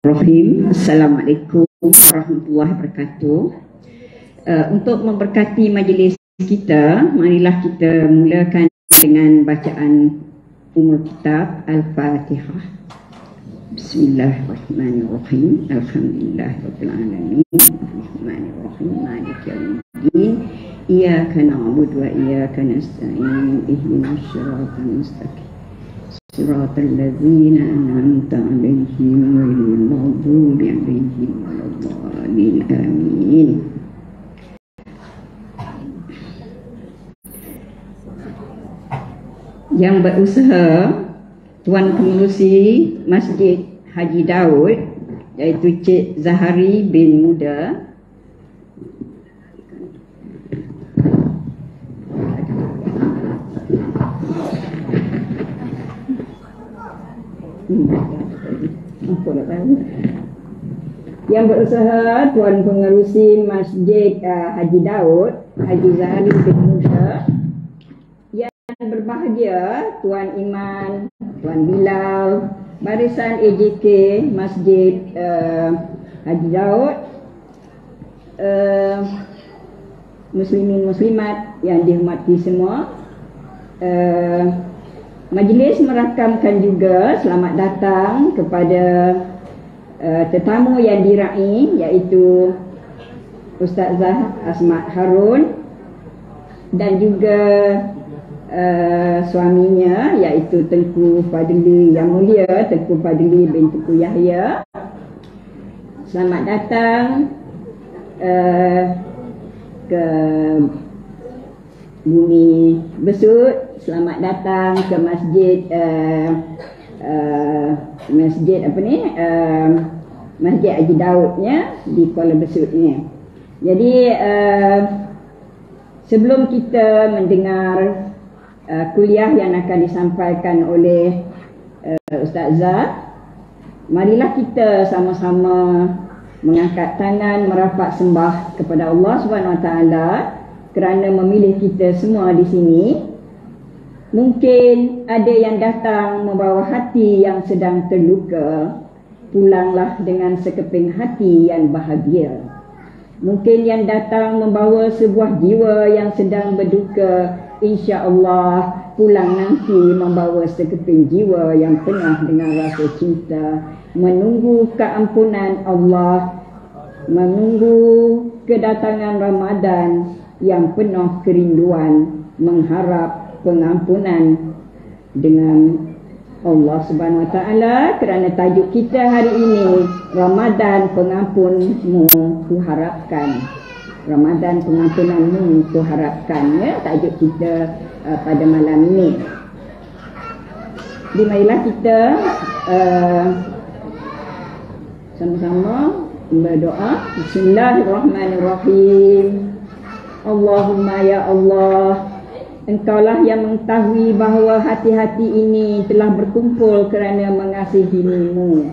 Bismillahirrahmanirrahim. Assalamualaikum warahmatullahi wabarakatuh. Untuk memberkati majlis kita, marilah kita mulakan dengan bacaan Ummul Kitab Al-Fatihah. Bismillahirrahmanirrahim. Alhamdulillahirabbil alamin. Arrahmanirrahim. Maliki yaumiddin. Iyyaka na'budu wa iyyaka nasta'in. Ihdinas siratal mustaqim. Siratal ladzina an'amta 'alaihim ghairil maghdubi 'alaihim waladdallin. Amin. Yang berusaha Tuan Pengerusi Masjid Haji Daud, iaitu Cik Zahari bin Muda, yang berusaha Tuan Pengerusi Masjid Haji Daud, Haji Zahari bin Muda, yang berbahagia Tuan Iman, Tuan Bilal, barisan AJK Masjid Haji Daud, muslimin muslimat yang dihormati semua. Majlis merakamkan juga selamat datang kepada tetamu yang diraih, iaitu Ustazah Asma Harun dan juga suaminya, iaitu Tengku Fadli Yang Mulia, Tengku Fadli bin Tengku Yahya. Selamat datang ke Bumi Besut. Selamat datang ke masjid Masjid Haji Daudnya di Kuala Besut ni. Jadi sebelum kita mendengar kuliah yang akan disampaikan oleh Ustazah, marilah kita sama-sama mengangkat tangan merapat sembah kepada Allah Subhanahu Wa Taala kerana memilih kita semua di sini. Mungkin ada yang datang membawa hati yang sedang terluka, pulanglah dengan sekeping hati yang bahagia. Mungkin yang datang membawa sebuah jiwa yang sedang berduka, insya-Allah pulang nanti membawa sekeping jiwa yang penuh dengan rasa cinta, menunggu keampunan Allah, menunggu kedatangan Ramadan yang penuh kerinduan, mengharap pengampunan dengan Allah Subhanahu Wa Taala, kerana tajuk kita hari ini Ramadan pengampunmu kuharapkan. Ramadan pengampunanmu kuharapkan, ya, tajuk kita pada malam ini. Marilah kita sama-sama berdoa. Bismillahirrahmanirrahim. Allahumma ya Allah, Engkaulah yang mengetahui bahawa hati-hati ini telah berkumpul kerana mengasihi-Mu,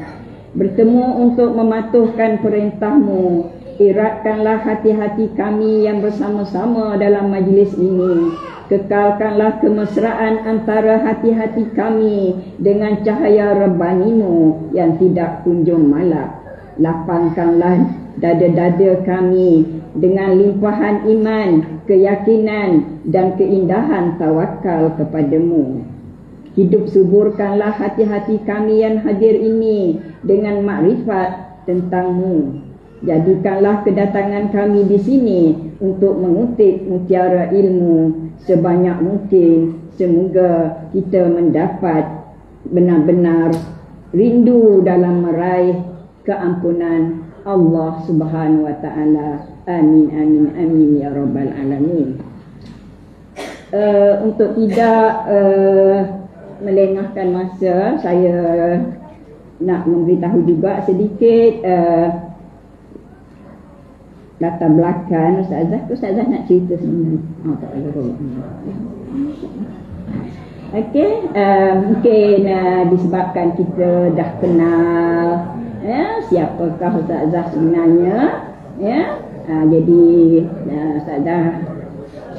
bertemu untuk mematuhkan perintah-Mu. Eratkanlah hati-hati kami yang bersama-sama dalam majlis ini. Kekalkanlah kemesraan antara hati-hati kami dengan cahaya Rabbani-Mu yang tidak kunjung malap. Lapangkanlah dada-dada kami dengan limpahan iman, keyakinan dan keindahan tawakal kepadamu. Hidup suburkanlah hati-hati kami yang hadir ini dengan makrifat tentang-Mu. Jadikanlah kedatangan kami di sini untuk mengutip mutiara ilmu sebanyak mungkin. Semoga kita mendapat benar-benar rindu dalam meraih keampunan Allah Subhanahu Wa Taala. Amin amin amin ya rabbal alamin. Untuk tidak melengahkan masa, saya nak memberitahu juga sedikit latar belakang Ustazah. Ustazah nak cerita sebenarnya. Tak boleh. Okey, mungkin disebabkan kita dah kenal, ya, siapakah Ustazah sebenarnya, ya. Jadi Ustazah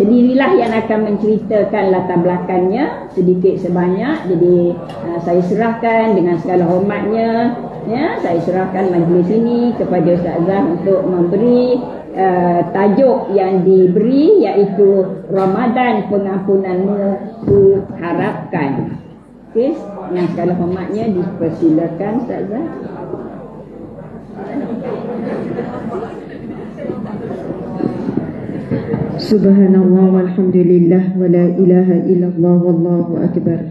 sendirilah yang akan menceritakan latar belakangnya sedikit sebanyak. Jadi saya serahkan dengan segala hormatnya, ya, saya serahkan majlis ini kepada Ustazah untuk memberi tajuk yang diberi, iaitu Ramadan Pengampunanmu Ku Harapkan. Okey, dengan segala hormatnya dipersilakan Ustazah. Subhanallah walhamdulillah wa la ilaha illallah wallahu akbar.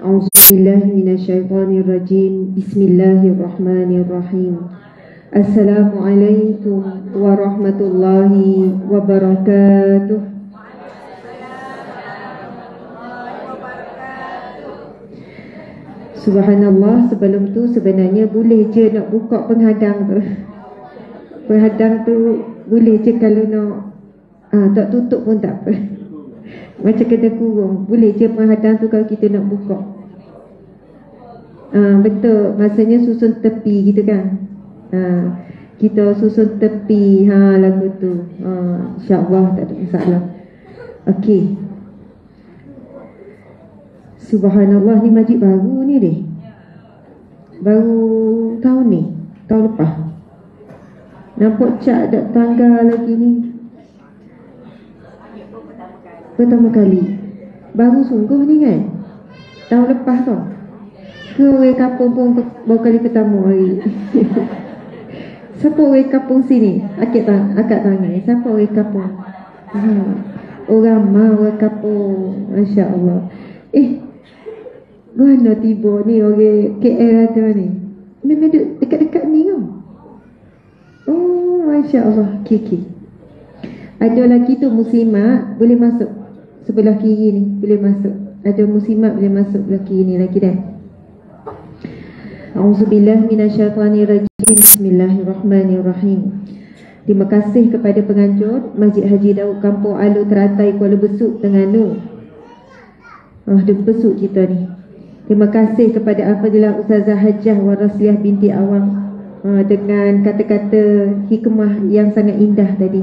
A'udzubillahi minasyaitonir rajim. Bismillahirrahmanirrahim. Assalamualaikum warahmatullahi wabarakatuh. Subhanallah, sebelum tu sebenarnya boleh je nak buka penghadang tu. Penghadang tu boleh je kalau nak tak tutup pun tak apa. Macam kena kurung. Boleh je penghadang tu kalau kita nak buka. Betul, maksudnya susun tepi gitu kan. Kita susun tepi lagu tu. InsyaAllah tak ada masalah. Okey. Subhanallah, ni majlis baru ni deh. Baru tahun ni, tahun lepas. Nampak cat ada tangga lagi ni. Pertama kali. Baru sungguh ni kan. Tahun lepas tau. Ke orang kampung pun baru kali pertama hari. Siapa orang kampung sini? Akak tangan. Siapa orang kampung? Orang orang kampung. Masya Allah. Mana tiba ni orang KL ada ni? Memang dekat-dekat ni kan? Oh, Masya Allah. Kiki. Ada lagi tu muslimat boleh masuk sebelah kiri ni, boleh masuk. Ada muslimat boleh masuk sebelah kiri ni lagi dah. A'udzubillahi minasyaitonirrajim. Bismillahirrahmanirrahim. Terima kasih kepada penganjur Masjid Haji Daud Kampung Alu Teratai Kuala Besut Terengganu. Dia besut kita ni. Terima kasih kepada Al-Fadilah Ustazah Hajjah Warasliah binti Awang dengan kata-kata hikmah yang sangat indah tadi.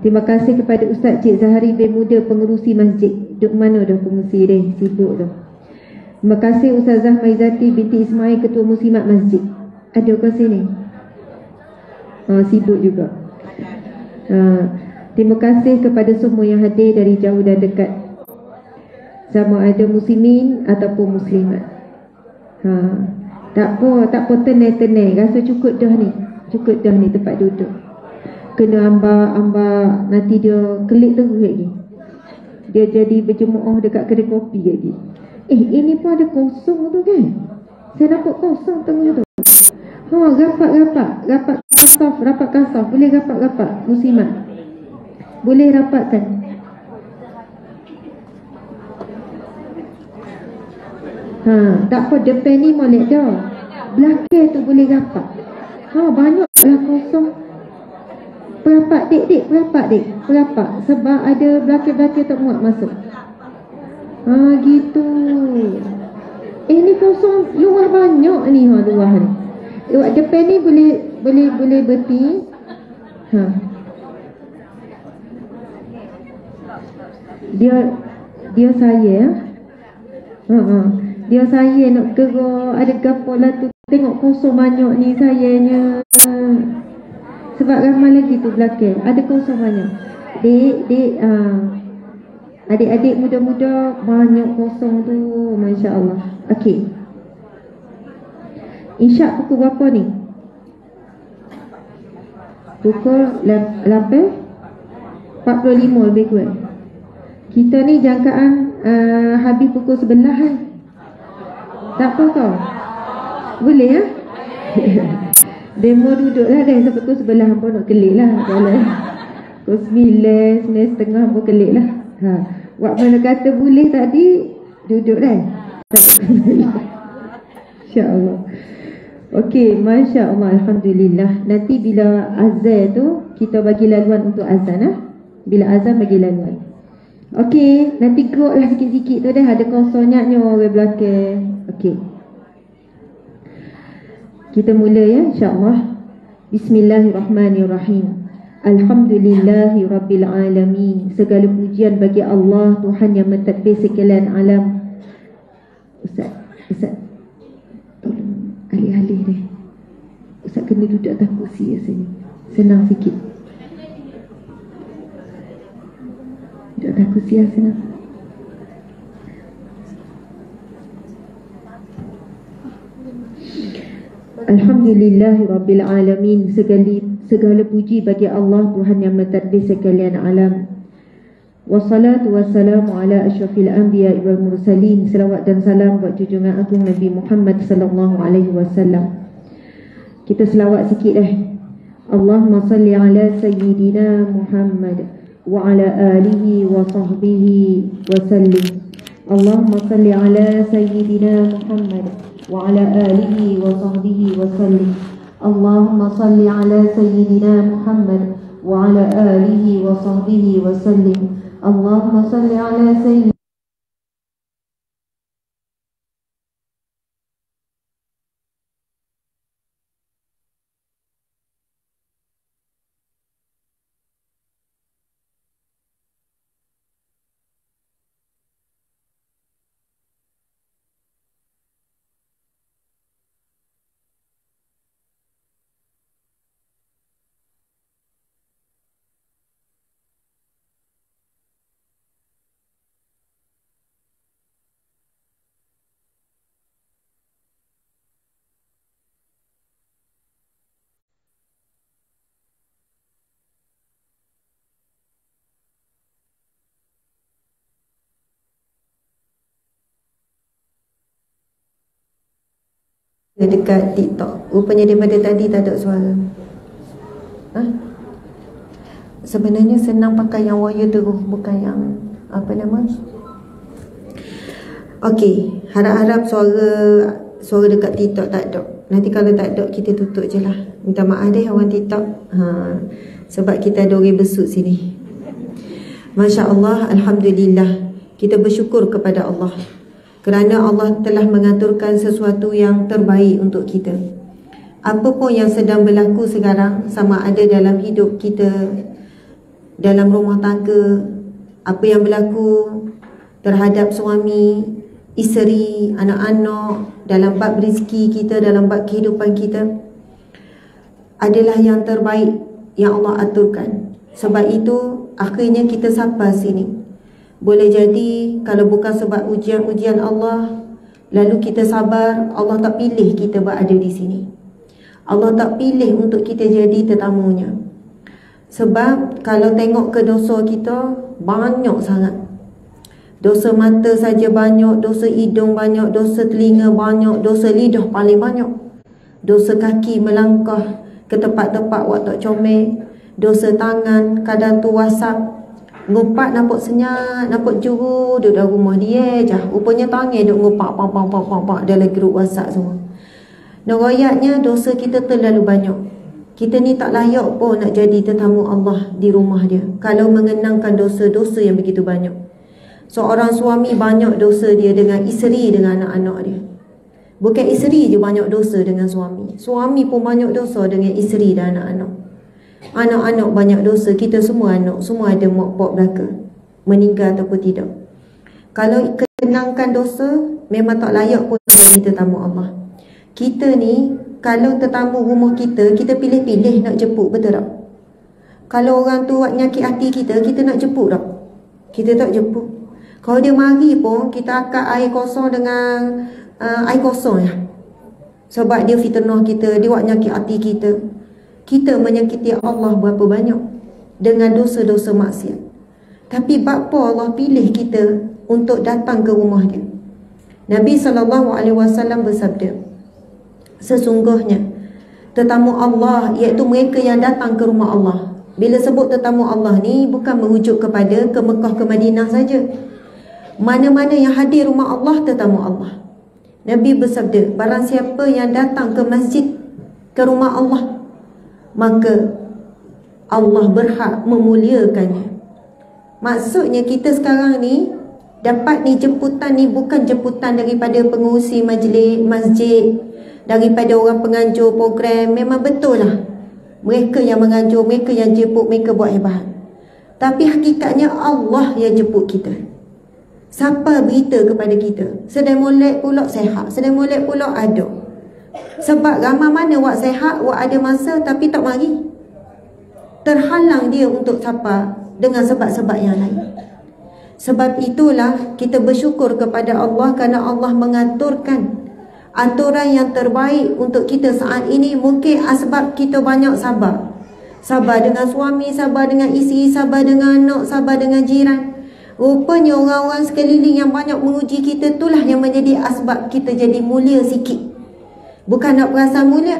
Terima kasih kepada Ustaz Cik Zahari bin Muda, pengerusi masjid. Duk mana dah pengerusi dia? Sibuk dah. Terima kasih Ustazah Maizati binti Ismail, ketua muslimat masjid. Ada ke sini? Sibuk juga. Terima kasih kepada semua yang hadir dari jauh dan dekat, sama ada muslimin ataupun muslimat. Tak apa tenang-tenang. Rasa cukup dah ni. Cukup dah ni tempat duduk. Kena ambak nanti dia kelik terus lagi. Dia jadi berjemaah dekat kedai kopi lagi. Ini pun ada kosong tu kan. Saya nampak kosong tengah tu. Rapat kasaf. Boleh rapat muslimat. Boleh rapatkan. Tak apa, depan ni molek dah. Belakang tu boleh rapat. Banyaklah kosong. Perapat dek. Sebab ada belakang-belakang tak muat masuk. Gitu. Ni kosong luar banyak ni. Luar ni. Depan ni boleh berhenti. Dia saya. Dia saya nak gerak. Ada gapolah tu. Tengok kosong banyak ni sayanya. Sebab ramai lagi tu belakang. Ada kosong banyak. Dek adik-adik muda-muda banyak kosong tu. Masya Allah. Okey. Insya pukul berapa ni? Pukul 8:45 lebih kurang. Kita ni jangkaan habis pukul 11 kan? Tak apa kau? Boleh ya? Demo duduklah dah sampai pukul 11 pun nak kelik lah. Kalau pukul 9:30 pun kelik lah. Buat mana kata boleh tadi, duduk dah. InsyaAllah. Okey, Masya Allah, Alhamdulillah. Nanti bila azan tu, kita bagi laluan untuk azan. Bila azan bagi laluan. Okey, nanti gerak lah sikit-sikit tu dah. Ada kosongnya orang belakang. Okey, kita mula ya, insyaAllah. Bismillahirrahmanirrahim. Alhamdulillahi Rabbil Alamin. Segala pujian bagi Allah, Tuhan yang mentadbir sekalian alam. Ustaz tolong alih-alih deh. Ustaz kena duduk atas kursi ya sini. Senang sikit. Duduk atas kursi ya senang. Alhamdulillahi Rabbil Alamin. Segala puji bagi Allah, Tuhan yang mentadbir sekalian alam. Wassalatu wassalamu ala asyrafil anbiya wal mursalin. Selawat dan salam buat junjungan agung Nabi Muhammad sallallahu alaihi wasallam. Kita selawat sikit Allahumma salli ala sayyidina Muhammad wa ala alihi wa sahbihi wa sallim. Allahumma salli ala sayyidina Muhammad wa ala alihi wa sahbihi wa sallim. Allahumma salli ala sayyidina Muhammad wa ala alihi wa sahbihi wa sallim. Allahumma salli ala sayyidina dekat TikTok. Rupanya daripada tadi tak ada suara. Sebenarnya senang pakai yang wire terus, bukan yang apa nama. Okey, harap-harap suara dekat TikTok tak ada. Nanti kalau tak ada, kita tutup je lah. Minta maaf deh orang TikTok. Sebab kita ada orang besut sini. Masya Allah, Alhamdulillah. Kita bersyukur kepada Allah kerana Allah telah mengaturkan sesuatu yang terbaik untuk kita. Apa pun yang sedang berlaku sekarang, sama ada dalam hidup kita, dalam rumah tangga, apa yang berlaku terhadap suami, isteri, anak-anak, dalam bab rezeki kita, dalam bab kehidupan kita, adalah yang terbaik yang Allah aturkan. Sebab itu akhirnya kita sampai sini. Boleh jadi kalau bukan sebab ujian-ujian Allah, lalu kita sabar, Allah tak pilih kita berada di sini. Allah tak pilih untuk kita jadi tetamunya. Sebab kalau tengok ke dosa kita, banyak sangat. Dosa mata saja banyak, dosa hidung banyak, dosa telinga banyak, dosa lidah paling banyak. Dosa kaki melangkah ke tempat-tempat waktu comel, dosa tangan kadang tu WhatsApp, ngumpat nampak senyap, nampak juru duduk dalam rumah dia je. Rupanya tangan duduk ngumpat pak dalam grup WhatsApp semua. Royaknya dosa kita terlalu banyak. Kita ni tak layak pun nak jadi tetamu Allah di rumah dia kalau mengenangkan dosa-dosa yang begitu banyak. Seorang suami banyak dosa dia dengan isteri, dengan anak-anak dia. Bukan isteri je banyak dosa dengan suami, suami pun banyak dosa dengan isteri dan anak-anak. Anak-anak banyak dosa. Kita semua anak, semua ada mak pak belaka, meninggal ataupun tidak. Kalau kenangkan dosa, memang tak layak pun jadi tetamu Allah. Kita ni kalau tetamu rumah kita, kita pilih-pilih nak jemput, betul tak? Kalau orang tu buat nyakit hati kita, kita nak jemput tak? Kita tak jemput. Kalau dia mari pun, kita akak air kosong dengan air kosong ya. Sebab dia fitnah kita, dia buat nyakit hati kita. Kita menyakiti Allah berapa banyak dengan dosa-dosa maksiat. Tapi bapa Allah pilih kita untuk datang ke rumah dia. Nabi SAW bersabda, sesungguhnya tetamu Allah, iaitu mereka yang datang ke rumah Allah. Bila sebut tetamu Allah ni bukan merujuk kepada ke Mekah, ke Madinah saja. Mana-mana yang hadir rumah Allah, tetamu Allah. Nabi bersabda, barang siapa yang datang ke masjid, ke rumah Allah, maka Allah berhak memuliakannya. Maksudnya kita sekarang ni dapat ni jemputan ni bukan jemputan daripada pengurusi majlis masjid, daripada orang penganjur program. Memang betul lah Mereka yang mengajar, mereka yang jemput, mereka buat hebat. Tapi hakikatnya Allah yang jemput kita. Siapa berita kepada kita? Sedang molek pula sehat, sedang molek pula ada. Sebab ramai mana wak sehat, wak ada masa tapi tak mari. Terhalang dia untuk sapa dengan sebab-sebab yang lain. Sebab itulah kita bersyukur kepada Allah kerana Allah mengaturkan aturan yang terbaik untuk kita saat ini. Mungkin sebab kita banyak sabar. Sabar dengan suami, sabar dengan isteri, sabar dengan anak, sabar dengan jiran. Rupanya orang-orang sekeliling yang banyak menguji kita, itulah yang menjadi asbab kita jadi mulia sikit. Bukan nak perasan mulia,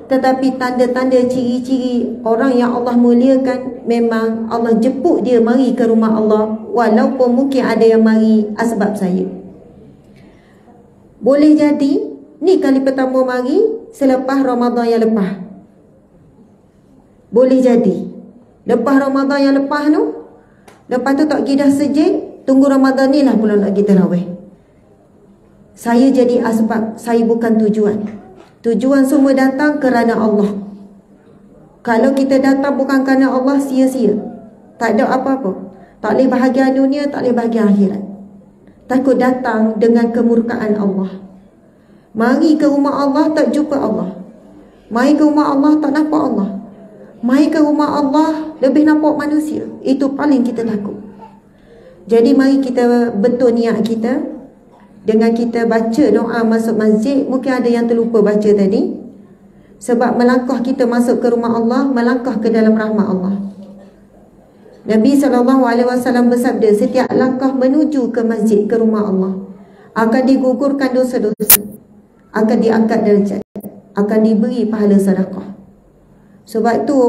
tetapi tanda-tanda ciri-ciri orang yang Allah muliakan, memang Allah jemput dia mari ke rumah Allah. Walaupun mungkin ada yang mari asbab saya. Boleh jadi ni kali pertama mari selepas Ramadan yang lepas. Boleh jadi lepas Ramadan yang lepas tu, lepas tu tak kira sejak, tunggu Ramadan ni lah pula nak kita tarawih. Saya jadi asbab, saya bukan tujuan. Tujuan semua datang kerana Allah. Kalau kita datang bukan kerana Allah, sia-sia. Tak ada apa-apa. Tak boleh bahagia dunia, tak boleh bahagia akhirat. Takut datang dengan kemurkaan Allah. Mari ke rumah Allah, tak jumpa Allah. Mari ke rumah Allah, tak nampak Allah. Mari ke rumah Allah, lebih nampak manusia. Itu paling kita takut. Jadi mari kita betul niat kita. Dengan kita baca doa masuk masjid. Mungkin ada yang terlupa baca tadi. Sebab melangkah kita masuk ke rumah Allah, melangkah ke dalam rahmat Allah. Nabi SAW bersabda, setiap langkah menuju ke masjid, ke rumah Allah, akan digugurkan dosa-dosa, akan diangkat darjat, akan diberi pahala sedekah. Sebab tu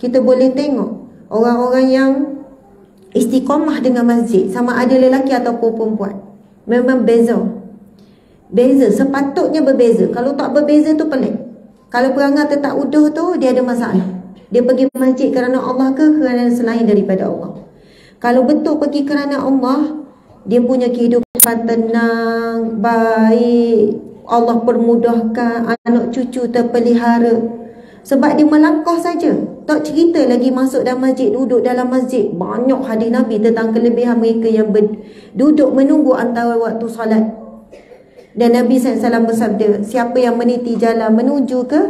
kita boleh tengok orang-orang yang istiqamah dengan masjid, sama ada lelaki ataupun perempuan, memang beza. Beza, sepatutnya berbeza. Kalau tak berbeza tu pelik. Kalau perangai tetap uduh tu, dia ada masalah. Dia pergi masjid kerana Allah ke kerana selain daripada Allah? Kalau betul pergi kerana Allah, dia punya kehidupan tenang, baik, Allah permudahkan, anak cucu terpelihara. Sebab dia melangkah saja, tak cerita lagi masuk dalam masjid, duduk dalam masjid. Banyak hadis Nabi tentang kelebihan mereka yang duduk menunggu antara waktu salat. Dan Nabi SAW bersabda, siapa yang meniti jalan menuju ke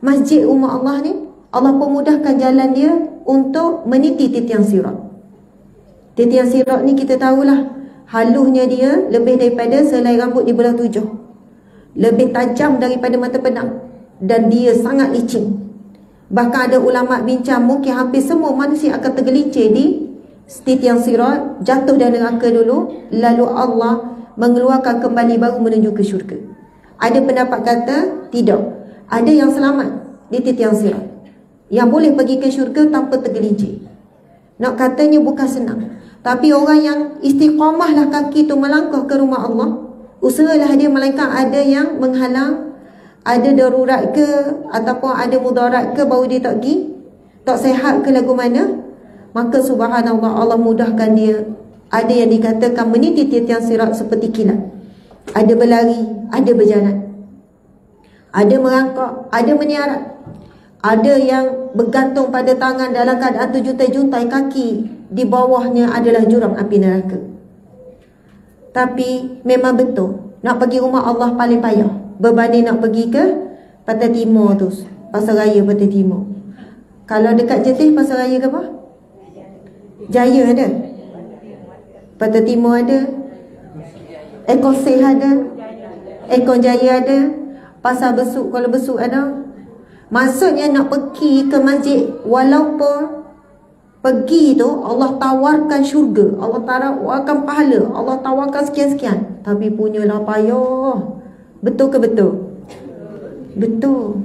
masjid rumah Allah ni, Allah pemudahkan jalan dia untuk meniti titian sirat. Titian sirat ni kita tahulah, halusnya dia lebih daripada selai rambut di belah 7. Lebih tajam daripada mata pedang. Dan dia sangat licin. Bahkan ada ulama bincang, mungkin hampir semua manusia akan tergelincir di titian sirat, jatuh dari neraka dulu, lalu Allah mengeluarkan kembali baru menuju ke syurga. Ada pendapat kata tidak, ada yang selamat di titian sirat, yang boleh pergi ke syurga tanpa tergelincir. Nak katanya bukan senang. Tapi orang yang istiqamahlah kaki tu melangkah ke rumah Allah, usahalah dia, melainkan ada yang menghalang, ada darurat ke ataupun ada mudarat ke, baru dia tak pergi, tak sehat ke lagu mana, maka subhanallah Allah mudahkan dia. Ada yang dikatakan meniti titian sirat seperti kilat. Ada berlari, ada berjalan, ada merangkak, ada meniarat, ada yang bergantung pada tangan dalam keadaan terjuntai-juntai kaki, di bawahnya adalah jurang api neraka. Tapi memang betul, nak pergi rumah Allah paling payah berbanding nak pergi ke Pantai Timur tu, Pasar Raya Pantai Timur. Kalau dekat Jetih, Pasar Raya ke apa? Jaya ada, Pantai Timur ada, Ekoseh ada, Ekon Jaya ada, Pasar Besuk, Kuala Besuk ada. Maksudnya nak pergi ke masjid, walaupun pergi tu Allah tawarkan syurga, Allah tawarkan pahala, Allah tawarkan sekian-sekian, tapi punyalah payah. Betul ke betul? Betul.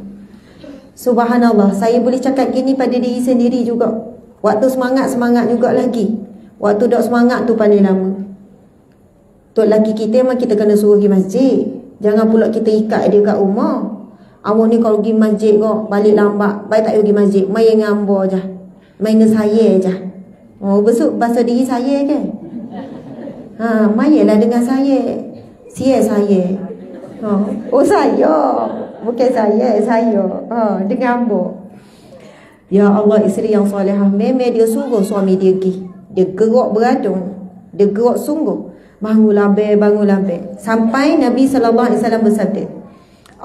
Subhanallah, saya boleh cakap gini pada diri sendiri juga. Waktu semangat juga lagi. Waktu dok semangat tu paling lama. Tok lelaki kita memang kita kena suruh pergi masjid. Jangan pula kita ikat dia kat rumah. Awak ni kalau pergi masjid kok balik lambat, baik tak pergi masjid, main ngambar je, main dengan saya je. Oh, besok bahasa diri saya ke? Mainlah dengan saya. Saya. Oh saya, bukan saya. Dengan ambok. Ya Allah, isteri yang solehah, memang dia sungguh suami dia pergi. Dia gerak beradun, dia gerak sungguh. Bangunlah be, bangunlah be. Sampai Nabi SAW bersabda,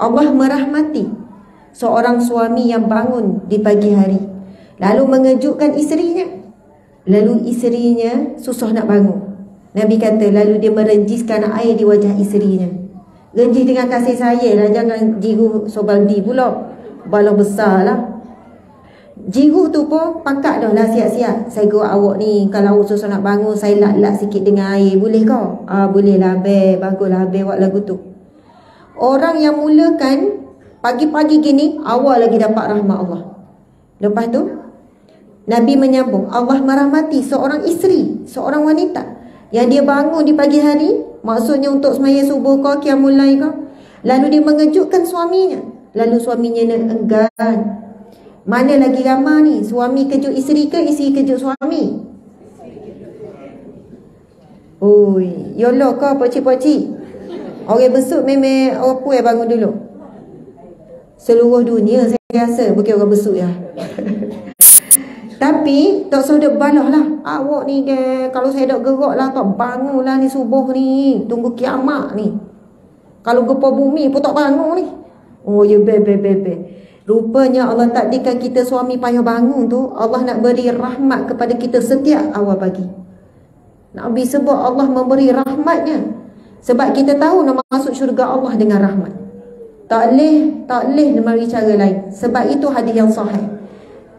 Allah merahmati seorang suami yang bangun di pagi hari, lalu mengejutkan isterinya, lalu isterinya susah nak bangun. Nabi kata, lalu dia merenjiskan air di wajah isterinya. Renjis dengan kasih sayang lah, jangan jiru sobaldi pula. Bala besar lah. Jiru tu pun pakat dah lah siap-siap. Saya gerak awak ni, kalau awak susah nak bangun, saya lak-lak sikit dengan air, boleh kau? Boleh lah be, baguslah be buat lagu tu. Orang yang mulakan pagi-pagi gini, awal lagi dapat rahmat Allah. Lepas tu Nabi menyambung, Allah merahmati seorang isteri, seorang wanita yang dia bangun di pagi hari, maksudnya untuk sembahyang subuh kau, qiyamul lail kau, lalu dia mengejutkan suaminya, lalu suaminya enggan. Mana lagi ramah ni, suami kejut isteri ke isteri kejut suami? Oi, yolo kau pocik-pocik. Orang besut memang apa yang bangun dulu. Seluruh dunia saya rasa, bukan orang besut ya. Tapi tak sudah balah lah. Awak ni ke, kalau saya dak gerak lah, tak bangun lah ni subuh ni, tunggu kiamat ni. Kalau gempa bumi pun tak bangun ni. Oh ya, be. Rupanya Allah takdirkan kita suami payah bangun tu, Allah nak beri rahmat kepada kita setiap awal pagi. Nabi sebut Allah memberi rahmatnya, sebab kita tahu nak masuk syurga Allah dengan rahmat. Tak boleh mari cara lain. Sebab itu hadis yang sahih.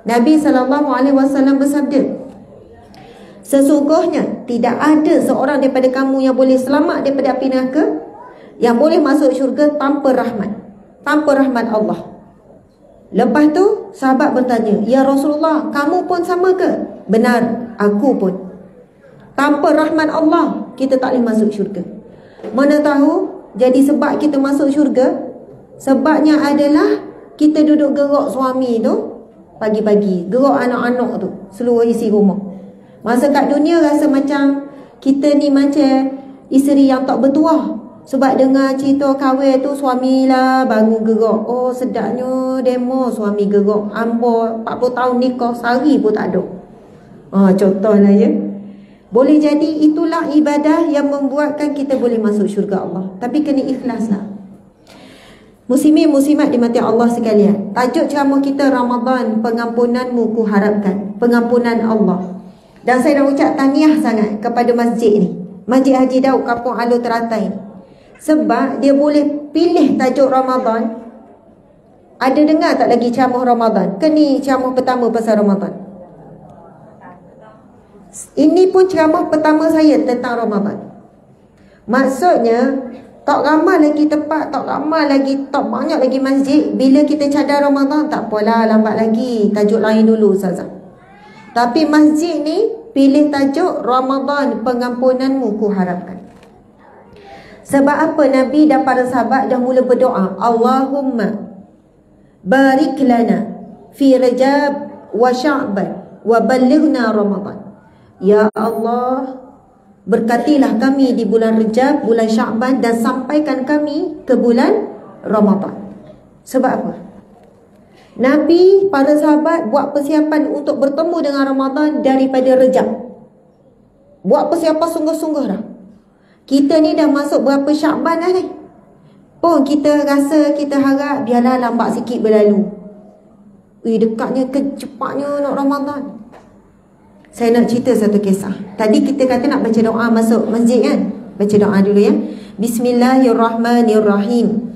Nabi SAW bersabda, sesungguhnya tidak ada seorang daripada kamu yang boleh selamat daripada api neraka, yang boleh masuk syurga tanpa rahmat Allah. Lepas tu sahabat bertanya, ya Rasulullah, kamu pun sama ke? Benar, aku pun. Tanpa rahmat Allah, kita tak boleh masuk syurga. Mana tahu, jadi sebab kita masuk syurga, sebabnya adalah kita duduk gerak suami tu pagi-pagi, gerak anak-anak tu, seluruh isi rumah. Masa kat dunia rasa macam kita ni macam isteri yang tak bertuah. Sebab dengar cerita kahwin tu, suami lah bangun gerak. Oh sedapnya demo suami gerak. Ambo 40 tahun nikah, sehari pun tak ada. Contohlah ya. Boleh jadi itulah ibadah yang membuatkan kita boleh masuk syurga Allah. Tapi kena ikhlas lah. Muslimin muslimat dimati Allah sekalian, tajuk ceramah kita Ramadan, pengampunanmu ku harapkan, pengampunan Allah. Dan saya nak ucap tahniah sangat kepada masjid ni, Masjid Haji Daud Kampung Alu Teratai ni. Sebab dia boleh pilih tajuk Ramadan. Ada dengar tak lagi ceramah Ramadan? Ke ni ceramah pertama pasal Ramadan? Ini pun ceramah pertama saya tentang Ramadan. Maksudnya tak ramai lagi tempat, tak banyak lagi masjid. Bila kita cadar Ramadan, tak apalah, lambat lagi, tajuk lain dulu Ustazah. Tapi masjid ni pilih tajuk Ramadan, pengampunanmu ku harapkan. Sebab apa? Nabi dan para sahabat dah mula berdoa, Allahumma barik lana fi Rajab wa Sya'ban wa ballighna Ramadan. Ya Allah, berkatilah kami di bulan Rajab, bulan Sya'ban, dan sampaikan kami ke bulan Ramadan. Sebab apa? Nabi, para sahabat buat persiapan untuk bertemu dengan Ramadan daripada Rajab. Buat persiapan sungguh-sungguh dah. Kita ni dah masuk berapa Sya'ban dah ni, pun kita rasa, kita harap biarlah lambat sikit berlalu. Dekatnya ke cepatnya nak Ramadan. Saya nak cerita satu kisah. Tadi kita kata nak baca doa masuk masjid kan? Baca doa dulu ya. Bismillahirrahmanirrahim.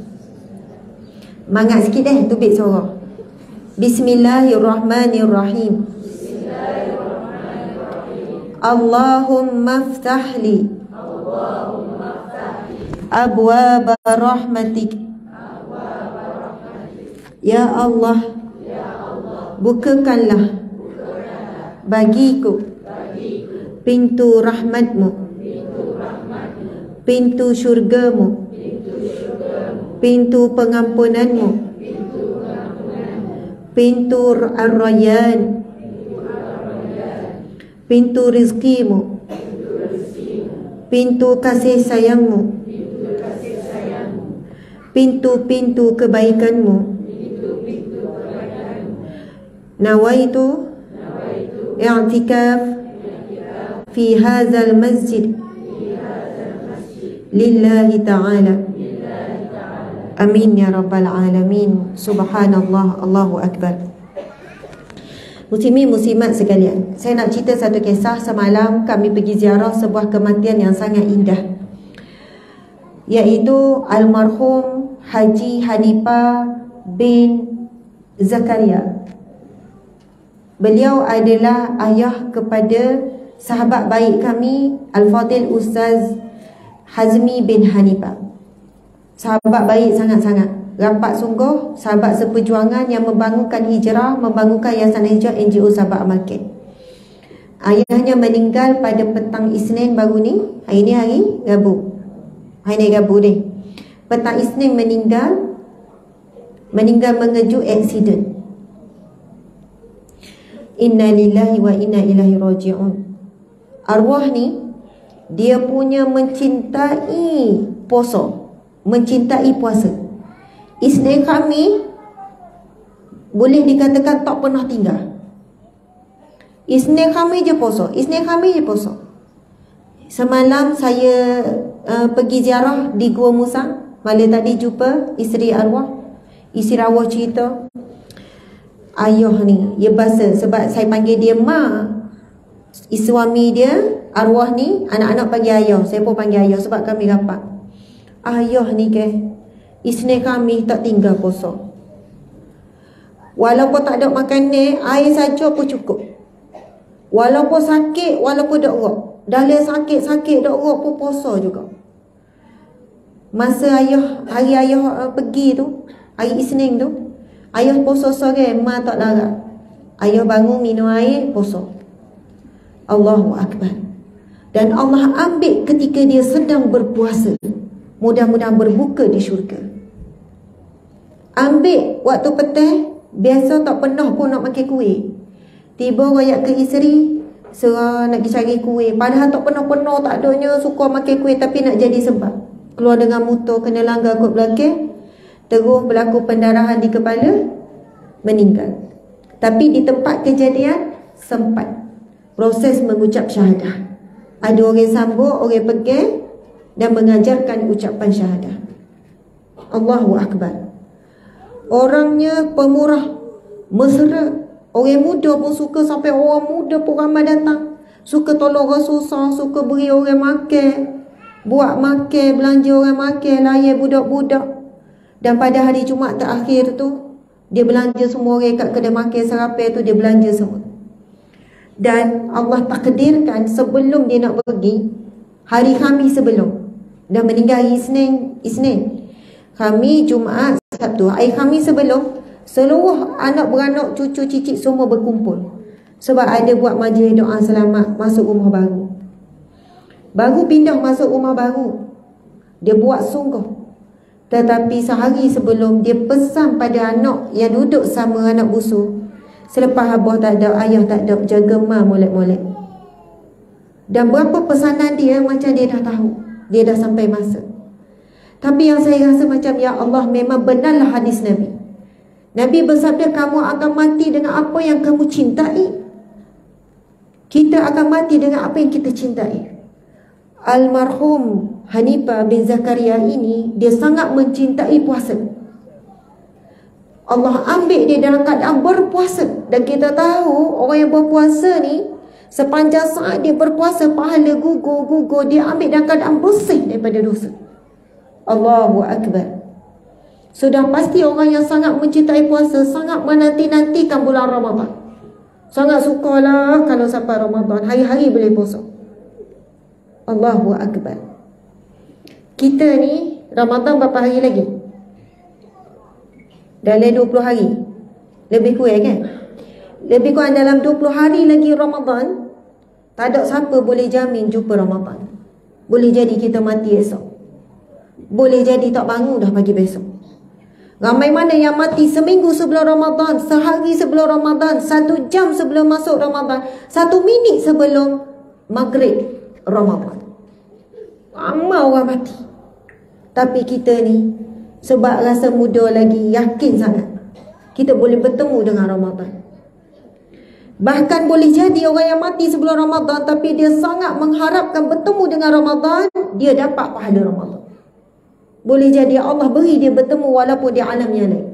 Mangat sikit deh, tubik suara. Bismillahirrahmanirrahim. Allahumma ftahli abwaba rahmatik. Ya Allah, bukakanlah bagiku pintu rahmatmu, pintu syurgamu, pintu pengampunanmu, pintu ar-rayyan, pintu rizkimu, pintu kasih sayangmu, pintu-pintu kebaikanmu, nawaitu i'tikaf fi hadzal masjid lillahi ta'ala. Amin ya rabbal alamin. Subhanallah, Allahu akbar. Muslimin muslimat sekalian, saya nak cerita satu kisah. Semalam kami pergi ziarah sebuah kematian yang sangat indah, iaitu almarhum Haji Hanifah bin Zakaria. Beliau adalah ayah kepada sahabat baik kami, Al-Fadil Ustaz Hazmi bin Hanifah. Sahabat baik sangat-sangat, rapat sungguh, sahabat seperjuangan yang membangunkan hijrah, membangunkan Yayasan Hijrah NGO Sabah Amalkan. Ayahnya meninggal pada petang Isnin baru ni. Hari ni hari Rabu. Hari ni Rabu ni. Petang Isnin meninggal mengejut aksiden. Inna lillahi wa inna ilaihi raji'un. Arwah ni dia punya mencintai puasa, mencintai puasa. Isnin kami boleh dikatakan tak pernah tinggal. Isnin kami je puasa, Isnin kami je puasa. Semalam saya pergi ziarah di Gua Musang. Malam tadi jumpa isteri arwah. Isteri arwah cerita, ayah ni dia basa, sebab saya panggil dia mak, suami dia arwah ni, anak-anak panggil ayah, saya pun panggil ayah sebab kami rapat. Ayah ni Isnin kami tak tinggal puasa. Walaupun tak ada makanan, air saja pun cukup. Walaupun sakit, walaupun dak rock, dalam sakit-sakit dak rock pun puasa juga. Masa hari ayah pergi tu, hari Isnin tu, ayah puasa sore, mak tak larat. Ayah bangun minum air, puasa. Allahu Akbar. Dan Allah ambil ketika dia sedang berpuasa. Mudah-mudahan berbuka di syurga. Ambil waktu petang, biasa tak pernah pun nak makan kuih. Tiba royak ke isteri, serah nak pergi cari kuih. Padahal tak pernah-pernah, tak adanya suka makan kuih, tapi nak jadi sebab. Keluar dengan motor, kena langgar kot belakang, terus berlaku pendarahan di kepala, meninggal. Tapi di tempat kejadian sempat proses mengucap syahadah. Ada orang sambut, orang pegang dan mengajarkan ucapan syahadah. Allahu Akbar. Orangnya pemurah, mesra. Orang muda pun suka, sampai orang muda pun ramai datang. Suka tolong orang susah, suka beri orang makan, buat makan, belanja orang makan, layan budak-budak. Dan pada hari Jumaat terakhir tu, dia belanja semua orang kat kedai makan sarapan tu, dia belanja semua. Dan Allah takdirkan sebelum dia nak pergi, hari Khamis sebelum, dan meninggal hari Isnin. Kami Jumaat, Sabtu. Hari Khamis sebelum, seluruh anak beranak, cucu cicit semua berkumpul. Sebab ada buat majlis doa selamat masuk rumah baru. Baru pindah masuk rumah baru, dia buat sungguh. Tetapi sehari sebelum, dia pesan pada anak yang duduk sama anak busu, selepas abah tak ada, ayah tak ada, jaga mak molek-molek. Dan berapa pesanan dia, macam dia dah tahu, dia dah sampai masa. Tapi yang saya rasa macam, ya Allah, memang benarlah hadis Nabi. Nabi bersabda, kamu akan mati dengan apa yang kamu cintai. Kita akan mati dengan apa yang kita cintai. Almarhum Hanifah bin Zakaria ini, dia sangat mencintai puasa. Allah ambil dia dalam keadaan berpuasa. Dan kita tahu orang yang berpuasa ni, sepanjang saat dia berpuasa, pahala gugur, dia ambil dalam keadaan bersih daripada dosa. Allahu Akbar. Sudah pasti orang yang sangat mencintai puasa, sangat menanti-nantikan bulan Ramadan. Sangat sukalah kalau sampai Ramadan, hari-hari boleh puasa. Allahu Akbar. Kita ni Ramadan berapa hari lagi? Dalam 20 hari. Lebih kurang kan? Lebih kurang dalam 20 hari lagi Ramadan. Tak ada siapa boleh jamin jumpa Ramadan. Boleh jadi kita mati esok. Boleh jadi tak bangun dah pagi besok. Ramai mana yang mati seminggu sebelum Ramadan, sehari sebelum Ramadan, 1 jam sebelum masuk Ramadan, 1 minit sebelum maghrib Ramadan. Ramai orang mati. Tapi kita ni, sebab rasa muda lagi, yakin sangat kita boleh bertemu dengan Ramadan. Bahkan boleh jadi orang yang mati sebelum Ramadan tapi dia sangat mengharapkan bertemu dengan Ramadan, dia dapat pahala Ramadan. Boleh jadi Allah beri dia bertemu walaupun di alam yang lain.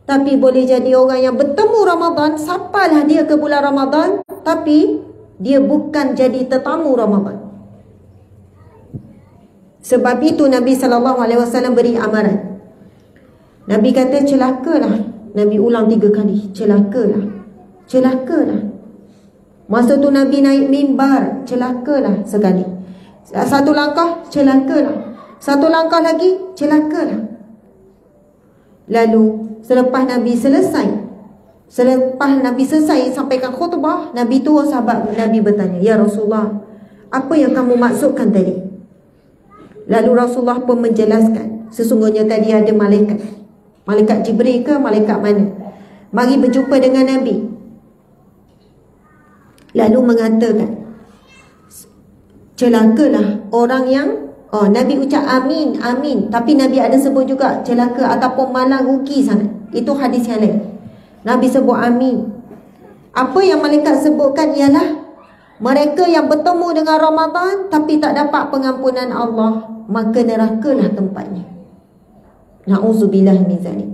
Tapi boleh jadi orang yang bertemu Ramadan, sampailah dia ke bulan Ramadan, tapi dia bukan jadi tetamu Ramadan. Sebab itu Nabi SAW beri amaran. Nabi kata celakalah. Nabi ulang 3 kali, celakalah. Celakalah. Masa tu Nabi naik mimbar, celakalah sekali. Satu langkah, celakalah. Satu langkah lagi, celakalah. Lalu selepas Nabi selesai sampaikan khutbah, Nabi tua sahabat Nabi bertanya, "Ya Rasulullah, apa yang kamu maksudkan tadi?" Lalu Rasulullah pun menjelaskan, sesungguhnya tadi ada malaikat. Malaikat Jibril ke malaikat mana? Mari berjumpa dengan Nabi. Lalu mengatakan, celakalah orang yang Nabi ucap amin, amin. Tapi Nabi ada sebut juga celaka ataupun malah rugi sangat. Itu hadis yang lain. Nabi sebut amin. Apa yang malaikat sebutkan ialah mereka yang bertemu dengan Ramadan tapi tak dapat pengampunan Allah, maka nerakalah tempatnya. Na'udzubillah min zalik.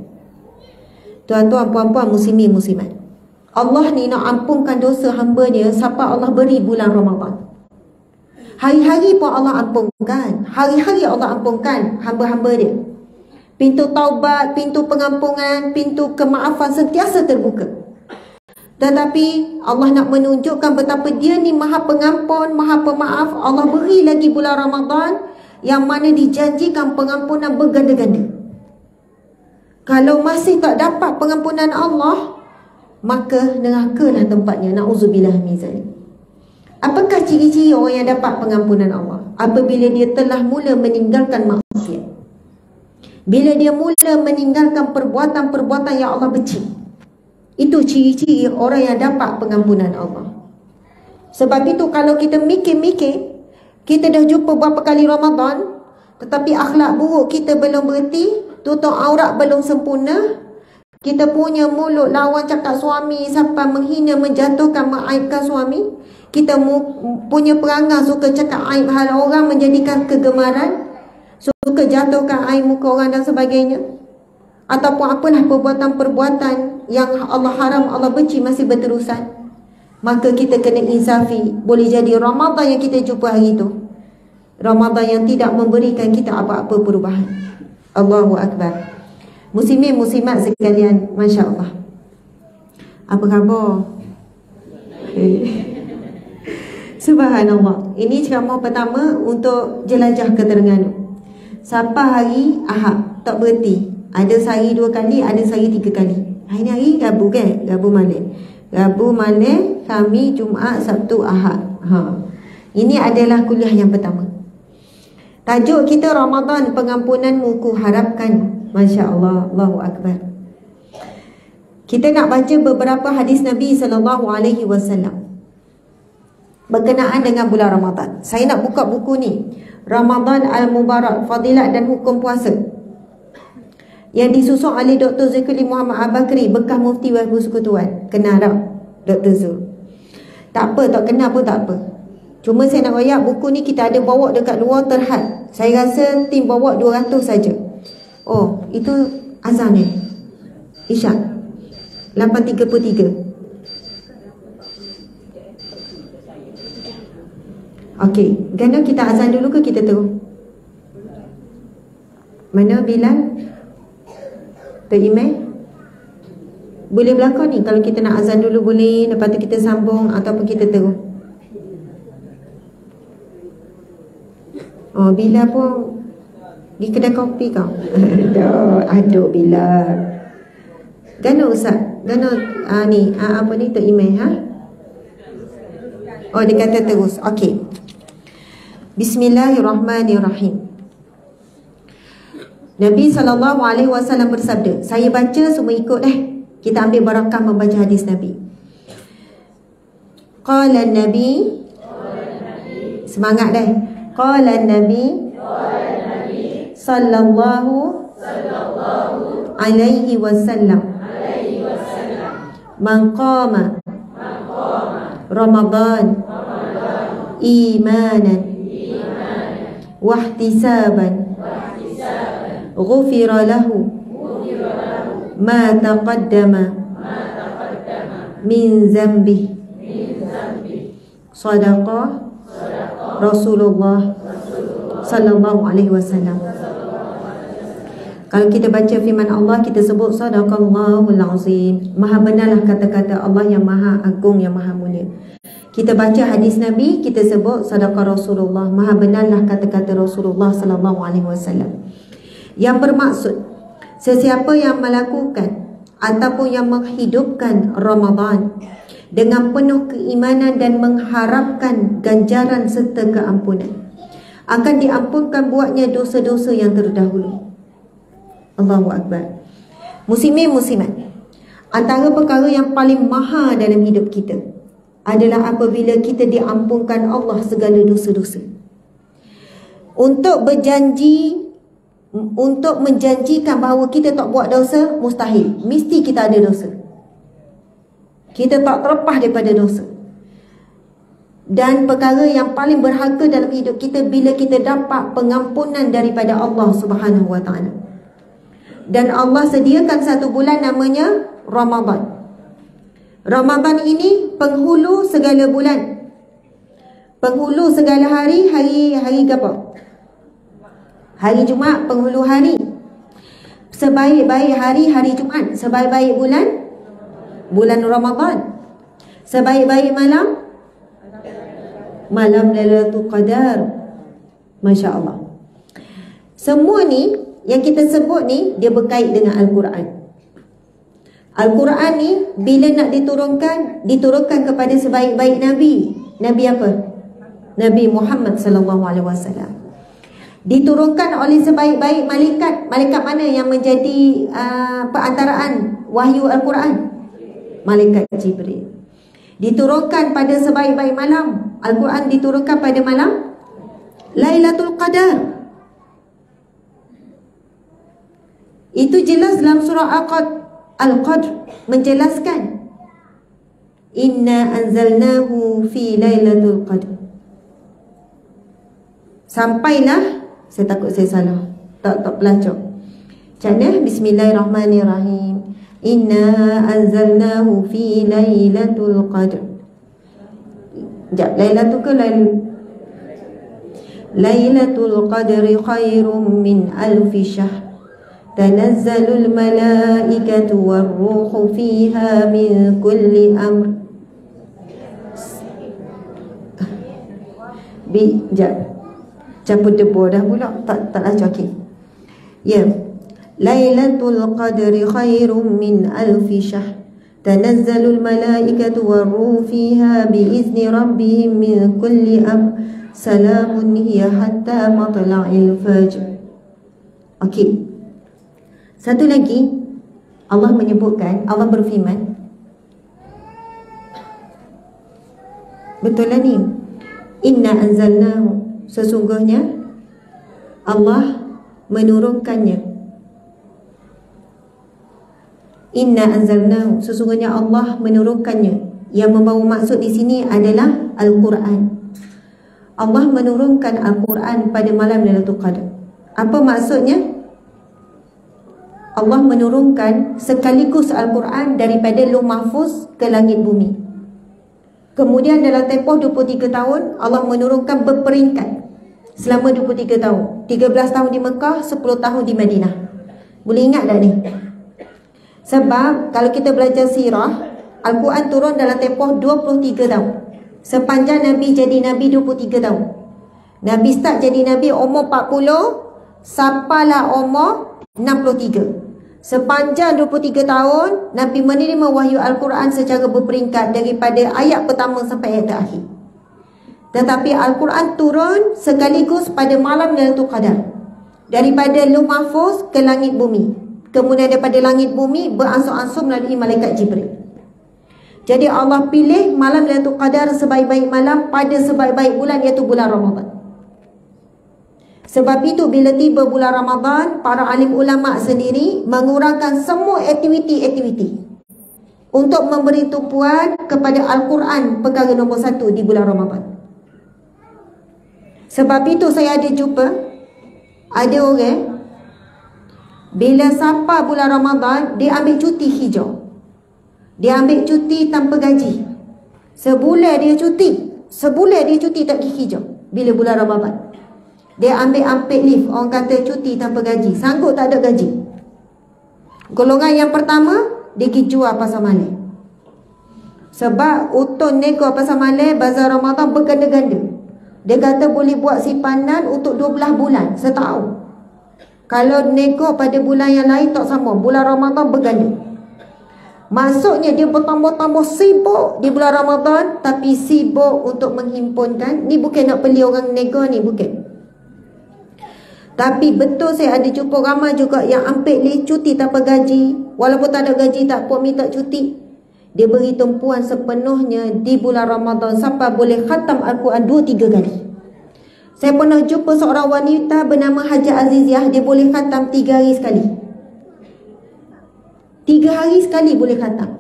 Tuan-tuan, puan-puan, muslimin, muslimat, Allah ni nak ampunkan dosa hamba-Nya sampai Allah beri bulan Ramadan. Hari-hari pun Allah ampunkan. Hari-hari Allah ampunkan hamba-hamba Dia. Pintu taubat, pintu pengampunan, pintu kemaafan sentiasa terbuka. Tetapi Allah nak menunjukkan betapa Dia ni Maha Pengampun, Maha Pemaaf. Allah beri lagi bulan Ramadan yang mana dijanjikan pengampunan berganda-ganda. Kalau masih tak dapat pengampunan Allah, maka nerakalah tempatnya. Na'udzubillah min zalik. Apakah ciri-ciri orang yang dapat pengampunan Allah? Apabila dia telah mula meninggalkan maksiat. Bila dia mula meninggalkan perbuatan-perbuatan yang Allah benci. Itu ciri-ciri orang yang dapat pengampunan Allah. Sebab itu kalau kita mikir-mikir, kita dah jumpa berapa kali Ramadan, tetapi akhlak buruk kita belum berhenti, tutup aurat belum sempurna, kita punya mulut lawan cakap suami sampai menghina, menjatuhkan, mengaibkan suami. Kita punya perangai suka cakap aib hal orang, menjadikan kegemaran, suka jatuhkan aib muka orang dan sebagainya. Ataupun apalah perbuatan-perbuatan yang Allah haram, Allah benci masih berterusan. Maka kita kena insafi. Boleh jadi Ramadan yang kita jumpa hari itu, Ramadan yang tidak memberikan kita apa-apa perubahan. Allahu Akbar. Muslimin, muslimat sekalian, Masya Allah. Apa khabar? Subhanallah. Ini ceramah pertama untuk jelajah ke Terengganu. Sampai hari Ahad, tak berhenti. Ada sehari 2 kali, ada sehari 3 kali. Hari Rabu kan? Rabu malam. Rabu malam, Khamis, Jumaat, Sabtu, Ahad. Ini adalah kuliah yang pertama. Tajuk kita Ramadan, pengampunanmu ku harapkan. Masya Allah, Allahu Akbar. Kita nak baca beberapa hadis Nabi SAW berkenaan dengan bulan Ramadan. Saya nak buka buku ni, Ramadan Al-Mubarak, Fadilat dan Hukum Puasa, yang disusun oleh Dr. Zulkifli Muhammad Al-Bakri, bekas Mufti Wahid Persekutuan. Kenal tak Dr. Zul? Tak apa, tak kenal pun tak apa. Cuma saya nak royak buku ni kita ada bawa dekat luar terhad. Saya rasa tim bawa 200 saja. Oh, itu azan ni. Isyak 8.33. Okey, gana kita azan dulu ke kita terus? Mana Bilal? Terimeh? Boleh belakang ni kalau kita nak azan dulu boleh, lepas tu kita sambung ataupun kita terus. Oh, Bilal pun di kedai kopi kau. Aduh Bilal. Gana Ustaz? Gana ni apa ni Tok Imeh Oh, dia kata terus. Okey. Bismillahirrahmanirrahim. Nabi SAW bersabda, saya baca semua ikut kita ambil barakah membaca hadis Nabi. Qala Nabi, semangat Qala Nabi sallallahu alaihi wasallam, man qama Ramadan imanan wahtisaban ghufira lahu ma taqaddama min zambi sadaqa Rasulullah sallallahu alaihi wasallam. Kalau kita baca firman Allah, kita sebut sadaqallahul azim. Maha benarlah kata-kata Allah yang maha agung, yang maha mulia. Kita baca hadis Nabi, kita sebut sadaqa Rasulullah. Maha benarlah kata-kata Rasulullah sallallahu alaihi wasallam. Yang bermaksud, sesiapa yang melakukan ataupun yang menghidupkan Ramadan dengan penuh keimanan dan mengharapkan ganjaran serta keampunan, akan diampunkan buatnya dosa-dosa yang terdahulu. Allahu Akbar. Muslimin muslimat, antara perkara yang paling mahal dalam hidup kita adalah apabila kita diampunkan Allah segala dosa-dosa. Untuk menjanjikan bahawa kita tak buat dosa, mustahil. Mesti kita ada dosa. Kita tak terlepas daripada dosa. Dan perkara yang paling berharga dalam hidup kita bila kita dapat pengampunan daripada Allah Subhanahu wa taala. Dan Allah sediakan satu bulan namanya Ramadan. Ramadan ini penghulu segala bulan, penghulu segala hari. Hari apa? Hari Jumaat penghulu hari. Sebaik-baik hari, hari Jumaat. Sebaik-baik bulan, bulan Ramadan. Sebaik-baik malam, malam Lailatul Qadar. Masya Allah. Semua ni yang kita sebut ni, dia berkait dengan Al-Quran. Al-Quran ni bila nak diturunkan kepada sebaik-baik Nabi. Nabi apa? Nabi Muhammad sallallahu alaihi wasallam. Diturunkan oleh sebaik-baik malaikat. Malaikat mana yang menjadi perantaraan wahyu Al-Quran? Malaikat Jibril. Diturunkan pada sebaik-baik malam. Al-Quran diturunkan pada malam Lailatul Qadar. Itu jelas dalam surah Al-Qadr menjelaskan, inna anzalnahu fi Lailatul Qadr. Sampailah, saya takut saya salah, tak pelacak. Macam mana? Bismillahirrahmanirrahim. Inna anzalnahu fi Lailatul Qadr. Sekejap, Lailatul ke Lailatul Qadri khairum min alfi syahr. Tanazzalul malaikatu warruhu fiha min kulli amr. Campur debu dah pula. Tak lacak. Okay. Ya. Lailatul Qadri khairum min alfi syahr. Tanazzalul malaikatu warruhu fiha biizni rabbihim min kulli amr. Salamun hiya hatta matla'il fajr. Okey. Satu lagi, Allah menyebutkan, Allah berfirman, betul lah ni, inna anzalnahu, sesungguhnya Allah menurunkannya. Inna anzalnahu, sesungguhnya Allah menurunkannya. Yang membawa maksud di sini adalah Al-Quran. Allah menurunkan Al-Quran pada malam Lailatul Qadar. Apa maksudnya? Allah menurunkan sekaligus Al-Quran daripada Lauh Mahfuz ke langit bumi. Kemudian dalam tempoh 23 tahun Allah menurunkan berperingkat selama 23 tahun. 13 tahun di Mekah, 10 tahun di Madinah. Boleh ingat tak ni? Sebab kalau kita belajar sirah, Al-Quran turun dalam tempoh 23 tahun. Sepanjang Nabi jadi Nabi 23 tahun. Nabi start jadi Nabi umur 40, sampailah umur 63. Sepanjang 23 tahun Nabi menerima wahyu Al-Quran secara berperingkat daripada ayat pertama sampai ayat terakhir. Tetapi Al-Quran turun sekaligus pada malam Lailatul Qadar, daripada Lauh Mahfuz ke langit bumi. Kemudian daripada langit bumi beransur-ansur melalui malaikat Jibril. Jadi Allah pilih malam Lailatul Qadar sebaik-baik malam pada sebaik-baik bulan, iaitu bulan Ramadan. Sebab itu bila tiba bulan Ramadan, para alim ulama sendiri mengurangkan semua aktiviti-aktiviti untuk memberi tumpuan kepada Al-Quran perkara nombor 1 di bulan Ramadan. Sebab itu saya ada jumpa ada orang bila sampai bulan Ramadan dia ambil cuti hijau. Dia ambil cuti tanpa gaji. Sebulan dia cuti tak pergi hijau bila bulan Ramadan. Dia ambil unpaid leave, orang kata cuti tanpa gaji, sanggup tak ada gaji. Golongan yang pertama, dia pergi jual pasar malam. Sebab utun nego pasar malam bazar Ramadan berganda-ganda. Dia kata boleh buat simpanan untuk 12 bulan, setahun. Kalau nego pada bulan yang lain tak sama, bulan Ramadan berganda. Maksudnya dia bertambah-tambah sibuk di bulan Ramadan, tapi sibuk untuk menghimpunkan. Ni bukan nak beli orang nego ni, bukan. Tapi betul saya ada jumpa ramai juga yang ambil cuti tanpa gaji. Walaupun tak ada gaji tak apa, minta cuti. Dia beri tumpuan sepenuhnya di bulan Ramadan sampai boleh khatam Al-Quran 2-3 kali. Saya pernah jumpa seorang wanita bernama Haji Aziziah. Dia boleh khatam 3 hari sekali. 3 hari sekali boleh khatam.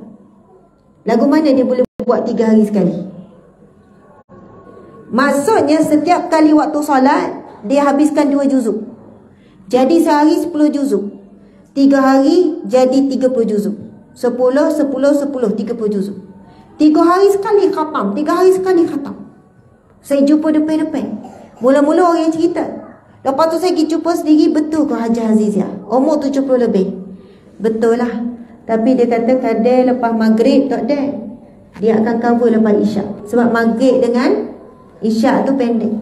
Lagu mana dia boleh buat 3 hari sekali? Maksudnya setiap kali waktu solat dia habiskan 2 juzuk. Jadi sehari 10 juzuk. 3 hari jadi 30 juzuk. 10, 10, 10, 30 juzuk. 3 hari sekali khatam. 3 hari sekali khatam. Saya jumpa depan-depan. Mula-mula orang cerita. Lepas tu saya pergi jumpa sendiri. Betul ke Haji Azizia? Umur 70 lebih. Betul lah. Tapi dia kata kadang lepas maghrib tak ada. Dia akan cover lepas isyak. Sebab maghrib dengan isyak tu pendek.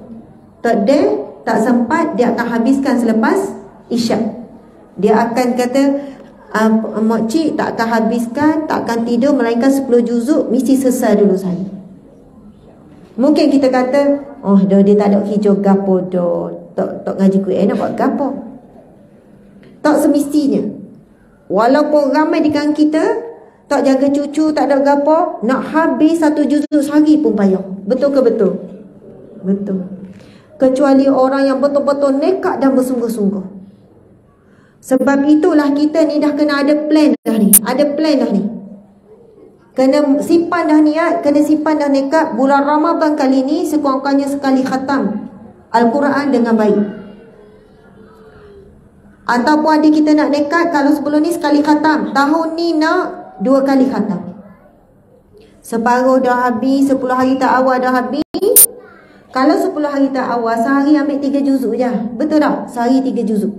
Tak ada, tak sempat, dia akan habiskan selepas isyak. Dia akan kata makcik tak akan habiskan, tak akan tidur melainkan 10 juzuk, mesti selesai dulu saya. Mungkin kita kata, oh dah dia tak ada hijau gapo dah, tak ngaji Quran nak buat gapo. Tak semestinya. Walaupun ramai di kalangan kita tak jaga cucu, tak ada gapo, nak habis 1 juzuk sehari pun payah. Betul ke betul? Betul. Kecuali orang yang betul-betul nekat dan bersungguh-sungguh. Sebab itulah kita ni dah kena ada plan dah ni. Ada plan dah ni. Kena simpan dah niat, kena simpan dah nekat. Bulan Ramadan kali ni sekurang-kurangnya sekali khatam Al-Quran dengan baik. Ataupun ada kita nak nekat, kalau sebelum ni sekali khatam, tahun ni nak 2 kali khatam. Separuh dah habis, 10 hari tak awal dah habis. Kalau 10 hari tak awal, sehari ambil 3 juzuk je. Betul tak? Sehari 3 juzuk.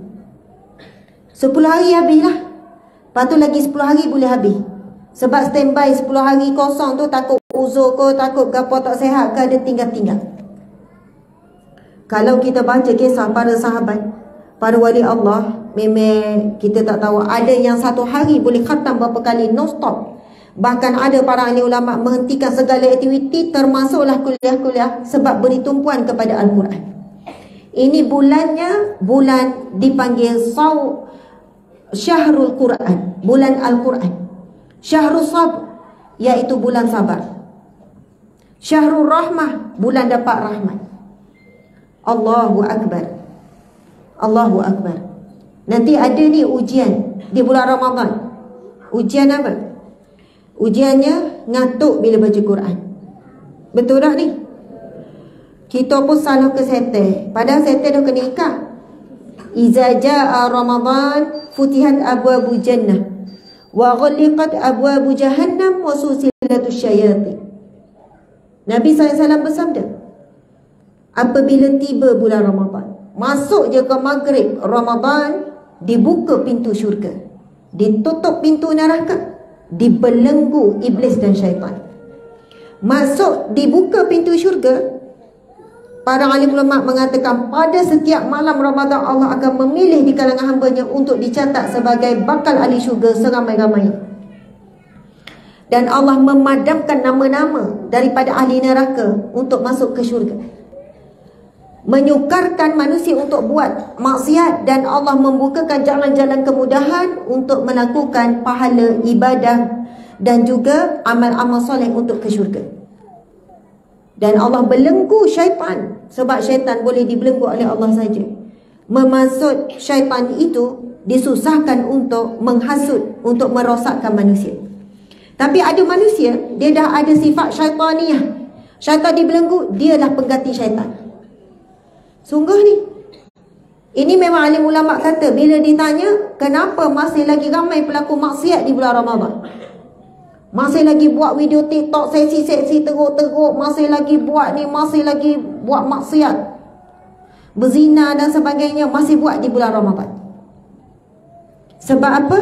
10 hari habislah. Lepas tu lagi 10 hari boleh habis. Sebab standby 10 hari kosong tu takut uzur ke, takut gapo tak sihat ke, ada tinggal-tinggal. Kalau kita baca kisah para sahabat, para wali Allah, memang kita tak tahu. Ada yang 1 hari boleh khatam berapa kali non-stop. Bahkan ada para ahli ulama menghentikan segala aktiviti, termasuklah kuliah-kuliah, sebab beri tumpuan kepada Al-Quran. Ini bulannya bulan dipanggil Syahrul Quran, bulan Al-Quran. Syahrul Sabr, iaitu bulan sabar. Syahrul Rahmah, bulan dapat rahmat. Allahu Akbar. Allahu Akbar. Nanti ada ni ujian di bulan Ramadan. Ujian apa? Ujiannya ngantuk bila baca Quran. Betul tak ni? Kita pun salah ke setan. Padahal setan dah kena ikat. Iza jaa Ramadan futihat abwabu jannah wa ghaliqat abwabu jahannam wa susilatus syayatin. Nabi SAW bersabda, apabila tiba bulan Ramadan, masuk je ke maghrib Ramadan, dibuka pintu syurga, ditutup pintu neraka, dibelenggu iblis dan syaitan. Masuk dibuka pintu syurga. Para alim ulama mengatakan pada setiap malam Ramadan Allah akan memilih di kalangan hambanya untuk dicatat sebagai bakal ahli syurga seramai-ramai. Dan Allah memadamkan nama-nama daripada ahli neraka untuk masuk ke syurga. Menyukarkan manusia untuk buat maksiat, dan Allah membukakan jalan-jalan kemudahan untuk melakukan pahala ibadah dan juga amal-amal soleh untuk ke syurga. Dan Allah belenggu syaitan, sebab syaitan boleh dibelenggu oleh Allah saja. Memaksud syaitan itu disusahkan untuk menghasut, untuk merosakkan manusia. Tapi ada manusia, dia dah ada sifat syaitaniyah. Syaitan dibelenggu, dia dah pengganti syaitan. Sungguh ni. Ini memang alim ulama kata, bila ditanya, kenapa masih lagi ramai pelaku maksiat di bulan Ramadan? Masih lagi buat video TikTok seksi-seksi teruk-teruk, masih lagi buat ni, masih lagi buat maksiat, berzina dan sebagainya, masih buat di bulan Ramadan. Sebab apa?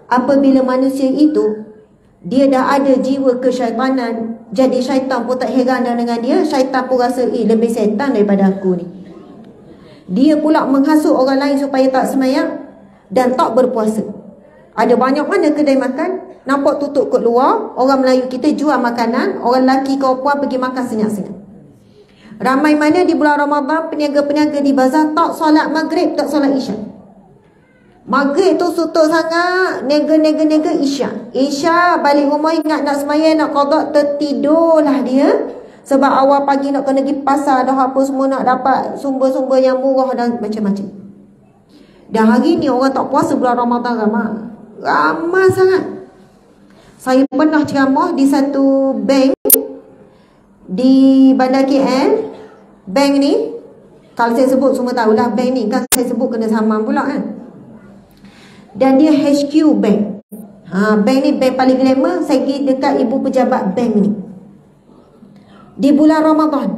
Apabila manusia itu dia dah ada jiwa kesyaitanan, jadi syaitan pun tak heran dengan dia. Syaitan pun rasa, lebih syaitan daripada aku ni. Dia pula menghasut orang lain supaya tak semayang dan tak berpuasa. Ada banyak mana kedai makan nampak tutup kat luar, orang Melayu kita jual makanan, orang lelaki kau puan pergi makan senyap-senyap. Ramai mana di bulan Ramadan peniaga-peniaga di bazar tak solat maghrib, tak solat isyak. Maghrib tu sutuk sangat, niaga-niaga isyak. Isyak balik rumah ingat nak semayang, nak qada, tertidurlah dia. Sebab awal pagi nak kena pergi pasar, dah apa semua nak dapat sumber-sumber yang murah dan macam-macam. Dan hari ni orang tak puasa bulan Ramadan ramai sangat. Saya pernah ceramah di satu bank di Bandar KL. Bank ni, kalau saya sebut semua tahulah bank ni, kan saya sebut kena saman pula kan. Dan dia HQ bank. Bank ni bank paling glamour. Saya pergi dekat ibu pejabat bank ni di bulan Ramadan.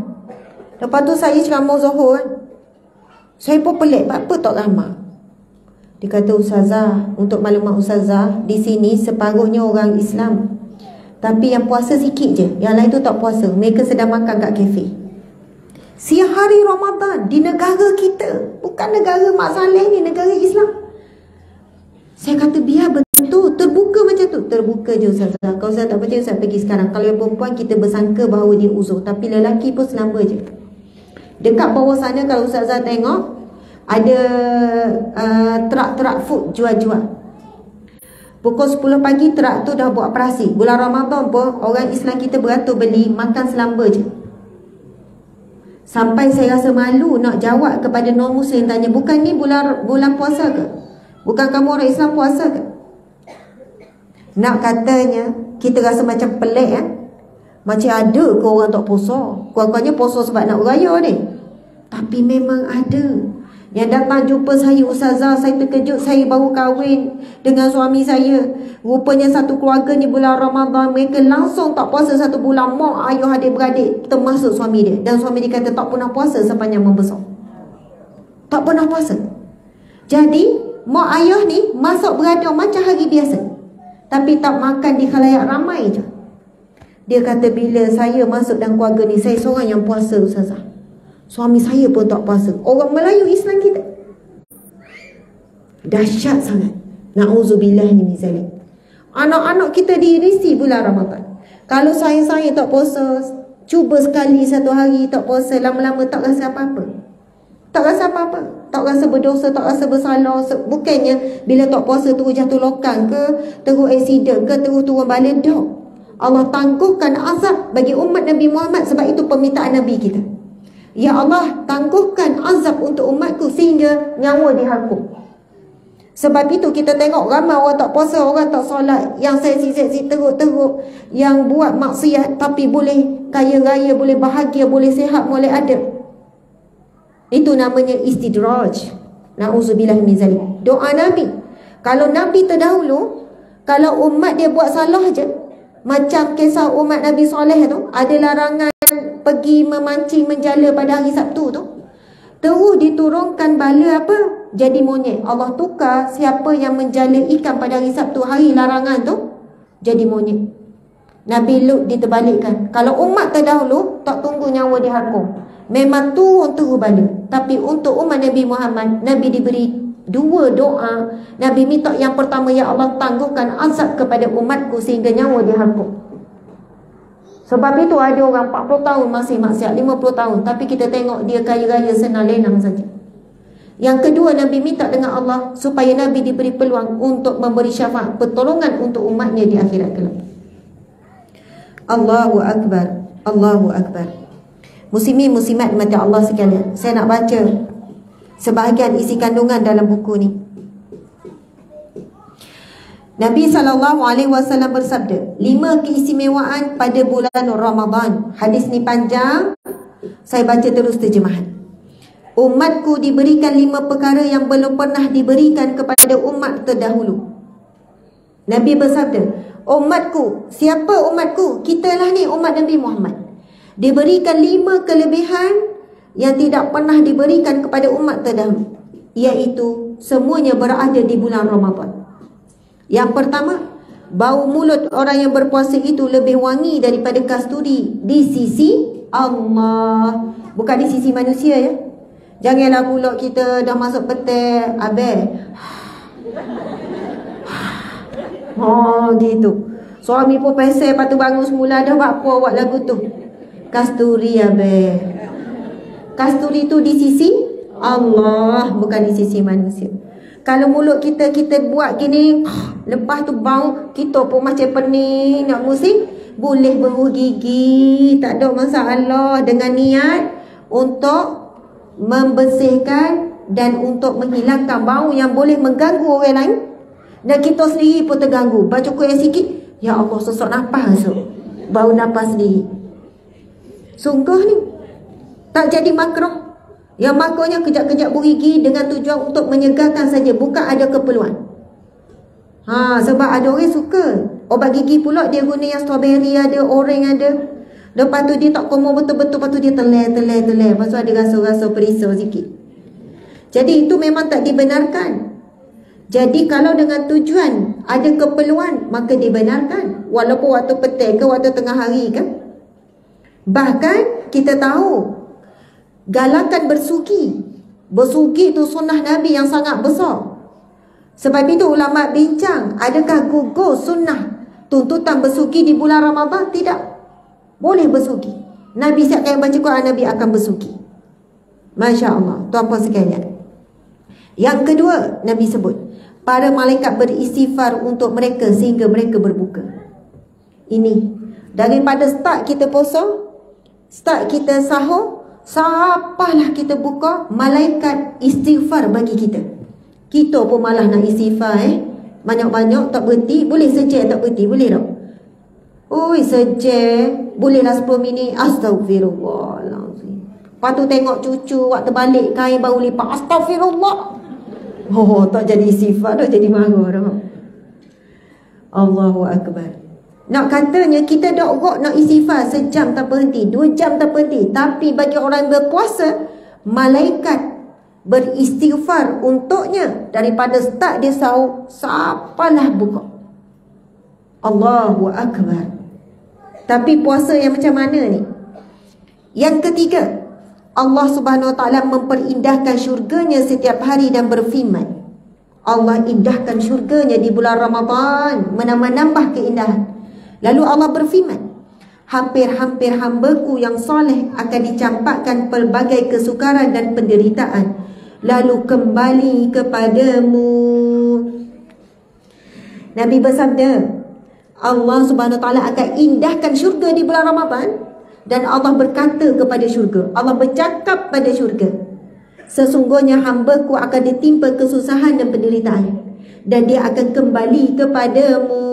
Lepas tu saya ceramah Zuhur kan. Saya pun pelik, apa tak ramai. Dia kata, Ustazah, untuk maklumat Ustazah, di sini separuhnya orang Islam, tapi yang puasa sikit je, yang lain tu tak puasa. Mereka sedang makan kat kafe. Siang hari Ramadan di negara kita, bukan negara Mak Saleh ni, negara Islam. Saya kata biar betul, terbuka macam tu. Terbuka je Ustazah. Kalau saya tak percaya, saya pergi sekarang. Kalau yang perempuan kita bersangka bahawa dia uzur, tapi lelaki pun selamba je. Dekat bawah sana kalau Ustazah tengok, ada trak-trak food jual-jual. Pukul 10 pagi trak tu dah buat operasi. Bulan Ramadan pun orang Islam kita beratur beli, makan selamba je. Sampai saya rasa malu nak jawab kepada non-Muslim, tanya, bukan ni bulan puasa ke? Bukan kamu orang Islam puasa ke? Nak katanya kita rasa macam pelik kan? Macam ada ke orang tak puasa? Kurang-kurangnya puasa sebab nak beraya ni. Tapi memang ada. Yang datang jumpa saya, Ustazah, saya terkejut, saya baru kahwin dengan suami saya. Rupanya satu keluarga ni bulan Ramadan, mereka langsung tak puasa 1 bulan. Mak, ayah, adik-beradik, termasuk suami dia. Dan suami dia kata tak pernah puasa sepanjang membesar. Tak pernah puasa. Jadi mak ayah ni masuk berada macam hari biasa, tapi tak makan di khalayak ramai je. Dia kata bila saya masuk dalam keluarga ni, saya seorang yang puasa Ustazah. Suami saya pun tak puasa. Orang Melayu Islam kita dahsyat sangat. Na'udzubillah min zalik. Anak-anak kita diirisi bulan Ramadan. Kalau saya tak puasa, cuba sekali satu hari tak puasa, lama-lama tak rasa apa-apa. Tak rasa apa-apa. Tak rasa berdosa, tak rasa bersalah. Bukannya bila tak puasa terus jatuh lokang ke, terus aksiden ke, terus turun balik. Tak. Allah tangguhkan azab bagi umat Nabi Muhammad. Sebab itu permintaan Nabi kita. Ya Allah, tangguhkan azab untuk umatku sehingga nyawa dihukum. Sebab itu kita tengok ramai orang tak puasa, orang tak solat, yang seksi-seksi teruk-teruk, yang buat maksiat tapi boleh kaya raya, boleh bahagia, boleh sihat, boleh ada. Itu namanya istidraj. Na'udzubillah min zalik. Doa Nabi. Kalau Nabi terdahulu, kalau umat dia buat salah je, macam kisah umat Nabi Soleh tu, ada larangan pergi memancing menjala pada hari Sabtu tu, terus diturunkan bala apa? Jadi monyet. Allah tukar siapa yang menjala ikan pada hari Sabtu, hari larangan tu, jadi monyet. Nabi Lut diterbalikkan. Kalau umat terdahulu tak tunggu nyawa dihukum, memang turun terus bala. Tapi untuk umat Nabi Muhammad, Nabi diberi 2 doa. Nabi minta yang pertama, ya Allah tangguhkan azab kepada umatku sehingga nyawa dihukum. Sebab itu ada orang 40 tahun masih maksiat, 50 tahun, tapi kita tengok dia kaya raya senang lenang saja. Yang kedua, Nabi minta dengan Allah supaya Nabi diberi peluang untuk memberi syafaat pertolongan untuk umatnya di akhirat kelak. Allahu Akbar, Allahu Akbar. Muslimin muslimat mati Allah sekalian, saya nak baca sebahagian isi kandungan dalam buku ni. Nabi SAW bersabda, 5 keistimewaan pada bulan Ramadan. Hadis ni panjang, saya baca terus terjemahan. Umatku diberikan 5 perkara yang belum pernah diberikan kepada umat terdahulu. Nabi bersabda, umatku, siapa umatku? Kitalah ni umat Nabi Muhammad. Diberikan 5 kelebihan yang tidak pernah diberikan kepada umat terdahulu, iaitu semuanya berada di bulan Ramadan. Yang pertama, bau mulut orang yang berpuasa itu lebih wangi daripada kasturi di sisi Allah, bukan di sisi manusia ya. Janganlah pula kita dah masuk petai, gitu. Suami pun pesel, lepas tu bangun semula dah buat apa buat lagu tu. Kasturi Kasturi tu di sisi Allah, bukan di sisi manusia. Kalau mulut kita buat gini, lepas tu bau, kita pun macam pening nak musik, boleh bergigi, tak ada masalah, dengan niat untuk membersihkan dan untuk menghilangkan bau yang boleh mengganggu orang lain, dan kita sendiri pun terganggu. Baca Quran sikit, ya Allah, sesak nafas tu, bau nafas sendiri. Sungguh ni tak jadi makruh. Yang makronya kejap-kejap bergigi dengan tujuan untuk menyegarkan saja, bukan ada keperluan. Sebab ada orang suka obat gigi pula, dia guna yang strawberry ada, orange ada. Lepas tu dia tak komo betul-betul, lepas tu dia teler. Lepas tu ada rasa-rasa perisau sikit. Jadi itu memang tak dibenarkan. Jadi kalau dengan tujuan ada keperluan, maka dibenarkan. Walaupun waktu petang ke, waktu tengah hari ke. Bahkan kita tahu galakan bersugi itu sunnah Nabi yang sangat besar. Sebab itu ulama bincang, adakah gugur sunnah tuntutan bersugi di bulan Ramadan? Tidak. Boleh bersugi. Nabi setiap kali baca Quran, Nabi akan bersugi. Masya Allah, tuan-puan sekalian. Yang kedua, Nabi sebut, para malaikat beristighfar untuk mereka sehingga mereka berbuka. Ini daripada start kita puasa, start kita sahur, sampailah kita buka, malaikat istighfar bagi kita. Kita pun malah nak istighfar banyak-banyak tak berhenti. Boleh sejak tak berhenti, boleh tak? Sejak bolehlah 10 minit. Astagfirullahaladzim. Lepas tu tengok cucu, waktu balik kain baru lipat, astagfirullah. Tak jadi istighfar dah, jadi marah dah. Allahu Akbar. Nak katanya kita dah nak istighfar sejam tak berhenti, 2 jam tak berhenti. Tapi bagi orang berpuasa, malaikat beristighfar untuknya daripada start dia sahur sampailah buka. Allahu Akbar. Tapi puasa yang macam mana ni? Yang ketiga, Allah Subhanahu Wa Taala memperindahkan syurganya setiap hari dan berfirman. Allah indahkan syurganya di bulan Ramadan, menambah keindahan. Lalu Allah berfirman, hampir-hampir hamba-Ku yang soleh akan dicampakkan pelbagai kesukaran dan penderitaan, lalu kembali kepadamu. Nabi bersabda, Allah Subhanahu Wa Taala akan indahkan syurga di bulan Ramadan, dan Allah berkata kepada syurga, Allah bercakap pada syurga, sesungguhnya hamba-Ku akan ditimpa kesusahan dan penderitaan, dan dia akan kembali kepadamu.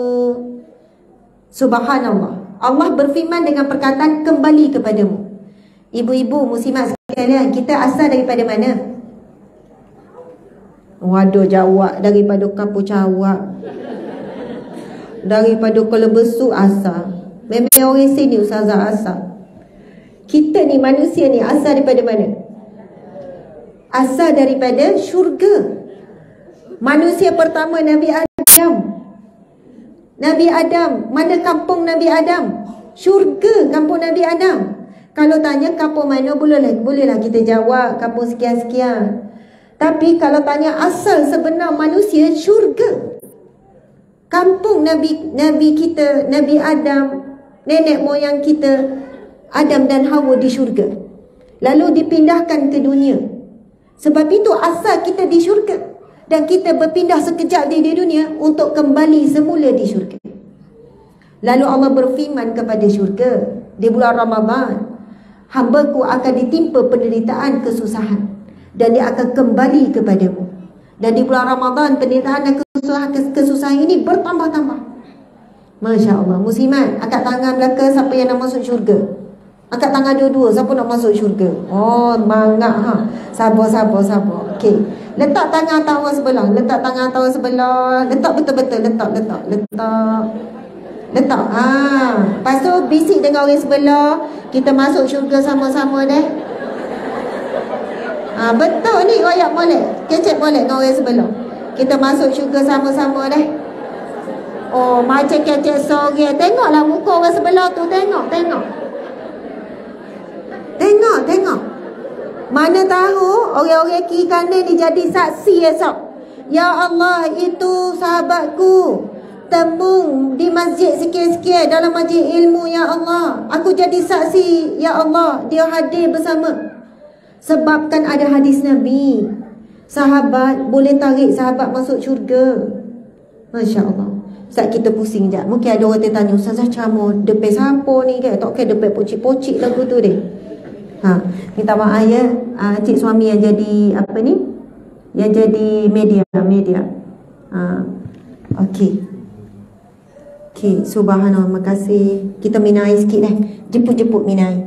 Subhanallah. Allah berfirman dengan perkataan kembali kepadamu. Ibu-ibu muslimat sekalian, kita asal daripada mana? Waduh, jawab daripada Kampung Cawak, daripada Kuala Besut asal. Memang orang sini ustazah asal. Kita ni manusia ni asal daripada mana? Asal daripada syurga. Manusia pertama Nabi Adam. Nabi Adam, mana kampung Nabi Adam? Syurga kampung Nabi Adam. Kalau tanya kampung mana, bolehlah kita jawab kampung sekian-sekian. Tapi kalau tanya asal sebenar manusia, syurga. Kampung Nabi kita, Nabi Adam, nenek moyang kita, Adam dan Hawa di syurga. Lalu dipindahkan ke dunia. Sebab itu asal kita di syurga. Dan kita berpindah sekejap di dunia untuk kembali semula di syurga. Lalu Allah berfirman kepada syurga di bulan Ramadan, hamba-Ku akan ditimpa penderitaan, kesusahan, dan dia akan kembali kepadamu. Dan di bulan Ramadan penderitaan dan kesusahan ini bertambah-tambah. Masya Allah. Muslimat, angkat tangan belakang siapa yang nak masuk syurga. Angkat tangan dua-dua, siapa nak masuk syurga. Oh, mangap ha. Sabar. Okey. Letak tangan tawa sebelah. Letak betul-betul. Letak. Lepas tu bisik dengan orang sebelah. Kita masuk syurga sama-sama deh. Betul ni royak molek. Kecek molek dengan orang sebelah. Kita masuk syurga sama-sama deh. Oh, macam kecek sorang. Tengoklah muka orang sebelah tu. Tengok. Mana tahu orang-orang kiri kanan ni jadi saksi esok. Ya Allah, itu sahabatku tembung di masjid sikit-sikit dalam majlis ilmu. Ya Allah, aku jadi saksi. Ya Allah, dia hadir bersama. Sebabkan ada hadis Nabi, sahabat boleh tarik sahabat masuk syurga. Masya Allah. Saat kita pusing sekejap, mungkin ada orang tanya, Ustazah ceramah depan siapa ni kan? Tak kira depan pocik-pocik lagu tu deh. Minta maaf ya, cik suami yang jadi apa ni? Yang jadi media. Okey, subhanallah, makasih. Kita minai sikit dah. Jemput minai.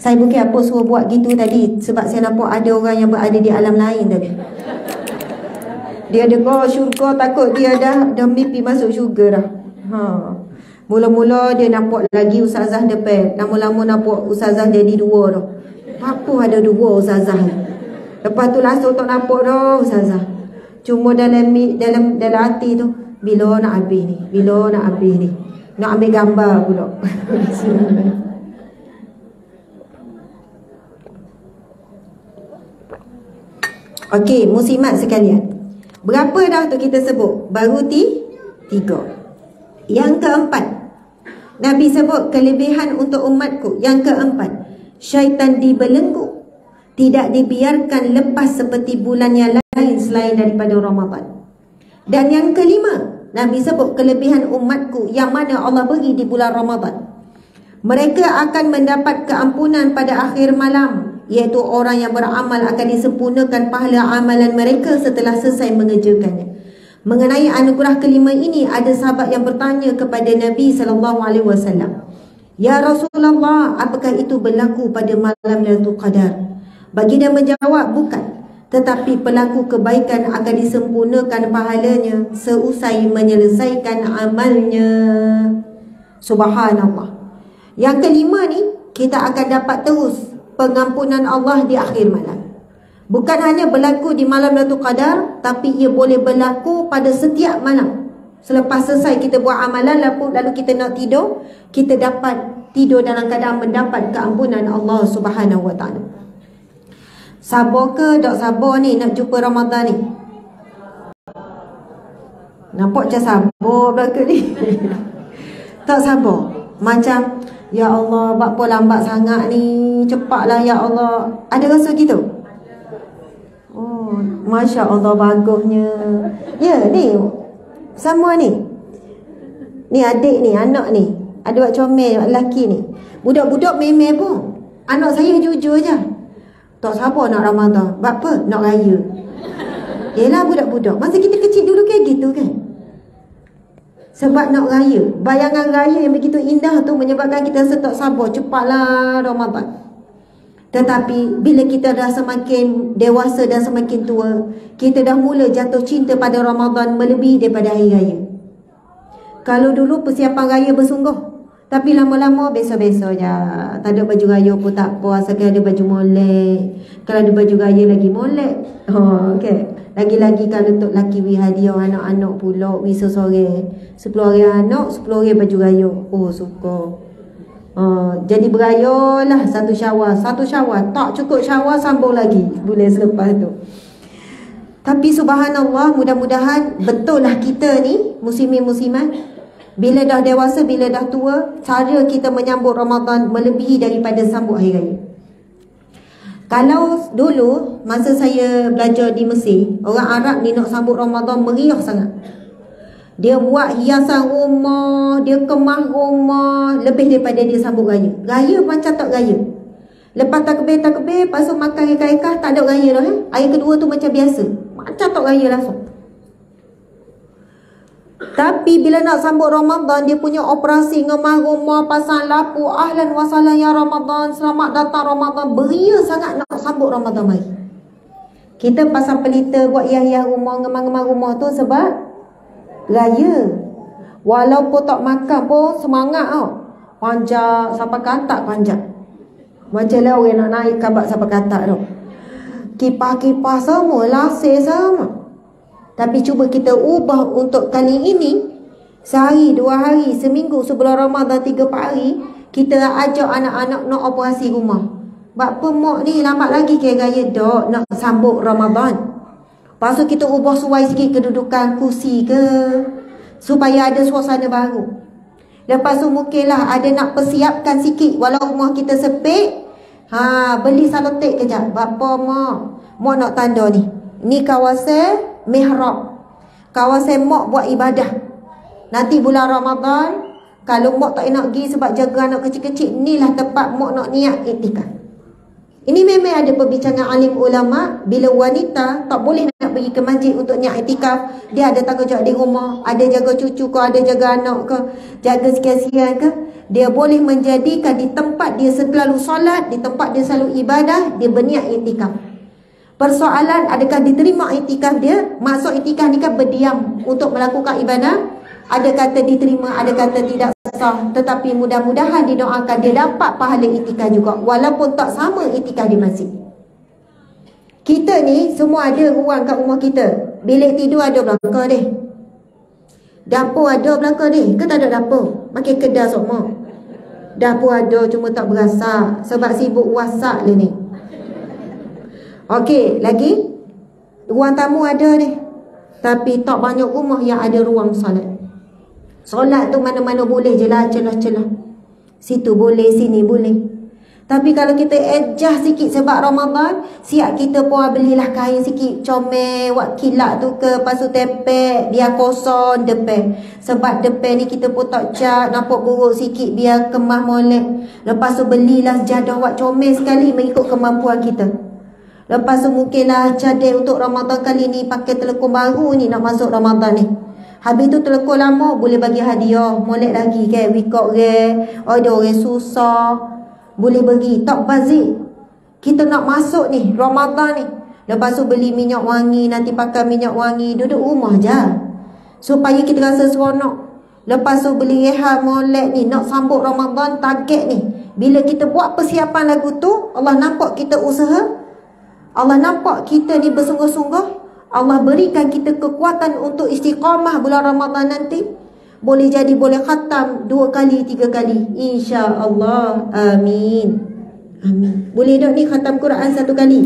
Saya bukan apa suruh buat gitu tadi, sebab saya nampak ada orang yang berada di alam lain tadi. Dia dengar syurga, takut dia dah mimpi masuk syurga dah. Mula-mula dia nampak lagi ustazah depan. Lama-lama nampak ustazah jadi dua dah. Apa ada dua ustazah. Lepas tu langsung tak nampak dah ustazah. Cuma dalam hati tu, bila nak habis ni? Nak ambil gambar pula. Okey, muslimat sekalian. Berapa dah tu kita sebut? Baru 3. Yang keempat, Nabi sebut kelebihan untuk umatku. Yang keempat, syaitan dibelenggu, tidak dibiarkan lepas seperti bulan yang lain selain daripada Ramadan. Dan yang kelima, Nabi sebut kelebihan umatku yang mana Allah beri di bulan Ramadan. Mereka akan mendapat keampunan pada akhir malam, iaitu orang yang beramal akan disempurnakan pahala amalan mereka setelah selesai mengerjakannya. Mengenai anugerah kelima ini, ada sahabat yang bertanya kepada Nabi SAW, Ya Rasulullah, apakah itu berlaku pada malam Lailatul Qadar? Baginda menjawab, bukan. Tetapi pelaku kebaikan akan disempurnakan pahalanya seusai menyelesaikan amalnya. Subhanallah. Yang kelima ni, kita akan dapat terus pengampunan Allah di akhir malam. Bukan hanya berlaku di malam Lailatul Qadar, tapi ia boleh berlaku pada setiap malam. Selepas selesai kita buat amalan, lalu kita nak tidur, kita dapat tidur dalam keadaan mendapat keampunan Allah Subhanahu wa ta'ala. Sabar ke tak sabar ni nak jumpa Ramadan ni? Nampak macam sabar belakang ni. Tak sabar. Macam, Ya Allah, apa lambat sangat ni, cepatlah Ya Allah. Ada rasa gitu? Oh, Masya Allah, bagusnya. Ya, ni sama ni. Ni adik ni, anak ni. Ada buat comel, lelaki ni. Budak-budak memeh pun. Anak saya jujur je. Tak sabar nak Ramadan. Sebab apa? Nak raya. Yelah budak-budak. Masa kita kecil dulu kayak gitu kan? Sebab nak raya. Bayangan raya yang begitu indah tu menyebabkan kita rasa tak sabar. Cepatlah Ramadan. Tetapi bila kita dah semakin dewasa dan semakin tua, kita dah mula jatuh cinta pada Ramadan melebihi daripada hari raya. Kalau dulu persiapan raya bersungguh, tapi lama-lama biasa-biasa je. Tak ada baju raya pun tak apa, asalkan ada baju molek. Kalau ada baju raya lagi molek. Okay. Lagi-lagi kalau untuk laki wi hadiah anak-anak pula, wi sesore 10 hari anak, 10 hari baju raya. Oh, suka. Jadi berayalah satu Syawal. Tak cukup Syawal, sambung lagi bulan selepas tu. Tapi subhanallah, mudah-mudahan betul lah kita ni muslimin-muslimat, bila dah dewasa, bila dah tua, cara kita menyambut Ramadan melebihi daripada sambut hari raya. Kalau dulu masa saya belajar di Mesir, orang Arab ni nak sambut Ramadan meriah sangat. Dia buat hiasan rumah, dia kemah rumah lebih daripada dia sambut raya. Raya macam tak raya. Lepas takbir, lepas tu makan ikan-ikan, tak ada raya dah. Hari kedua tu macam biasa. Macam tak raya langsung. Tapi bila nak sambut Ramadan, dia punya operasi ngemah rumah, pasang lampu, ahlan wa sahlan ya Ramadan, selamat datang Ramadan. Beria sangat nak sambut Ramadan mari. Kita pasang pelita, buat yah-yah rumah, ngemah-ngemah rumah tu sebab raya. Walaupun tak makan pun semangat tau. Panjat, sampai katak panjat. Macam lah orang nak naik kabak sampai katak tu. Kipas-kipas semua, lasir sama. Tapi cuba kita ubah untuk kali ini. Sehari, 2 hari, seminggu sebelum Ramadan 3-4 hari, kita ajak anak-anak nak operasi rumah. Sebab pemok ni lambat lagi kira raya dok nak sambut Ramadan. Lepas tu kita ubah suai sikit kedudukan kursi ke, supaya ada suasana baru. Lepas tu mungkinlah ada nak persiapkan sikit. Walau rumah kita sepik, beli salotip kejap. Bapa mak nak tanda ni. Ni kawasan mihrab, kawasan mak buat ibadah. Nanti bulan Ramadan, kalau mak tak nak pergi sebab jaga anak kecil-kecil, inilah tempat mak nak niat iktikaf. Ini memang ada perbincangan alim ulama. Bila wanita tak boleh nak pergi ke masjid untuk niat iktikaf, dia ada tanggungjawab di rumah, ada jaga cucu ke, ada jaga anak ke, jaga sekian-sekian ke, dia boleh menjadikan di tempat dia selalu solat, di tempat dia selalu ibadah, dia berniat iktikaf. Persoalan adakah diterima iktikaf dia? Maksud iktikaf ni kan berdiam untuk melakukan ibadah. Ada kata diterima, ada kata tidak sah. Tetapi mudah-mudahan didoakan dia dapat pahala iktikaf juga, walaupun tak sama iktikaf di masjid. Kita ni semua ada ruang kat rumah kita. Bilik tidur ada belakang deh, dapur ada belakang deh. Ke tak ada dapur? Makin kedai semua. Dapur ada cuma tak berasa sebab sibuk WhatsApp lah ni. Okey, lagi ruang tamu ada deh. Tapi tak banyak rumah yang ada ruang solat. Solat tu mana-mana boleh je lah, celah-celah. Situ boleh, sini boleh. Tapi kalau kita adjust sikit sebab Ramadan, siap kita pun belilah kain sikit, comel, buat kilat tu ke, lepas tu tepek, biar kosong depan. Sebab depan ni kita pun tak cat, nampak buruk sikit, biar kemah molek. Lepas tu belilah sejadah buat comel sekali mengikut kemampuan kita. Lepas tu mungkinlah cadar untuk Ramadan kali ni, pakai telekong baru ni nak masuk Ramadan ni. Habis tu telekong lama boleh bagi hadiah, molek lagi kan, wikok ke, ada orang susah, boleh bagi. Tak bazir. Kita nak masuk ni Ramadan ni, lepas tu beli minyak wangi, nanti pakai minyak wangi, duduk rumah je supaya kita rasa seronok. Lepas tu beli rehat molek ni, nak sambut Ramadan, target ni. Bila kita buat persiapan lagu tu, Allah nampak kita usaha, Allah nampak kita ni bersungguh-sungguh, Allah berikan kita kekuatan untuk istiqamah bulan Ramadan nanti. Boleh jadi boleh khatam 2 kali, 3 kali, insya-Allah. Amin. Amin. Boleh tak ni khatam Quran 1 kali?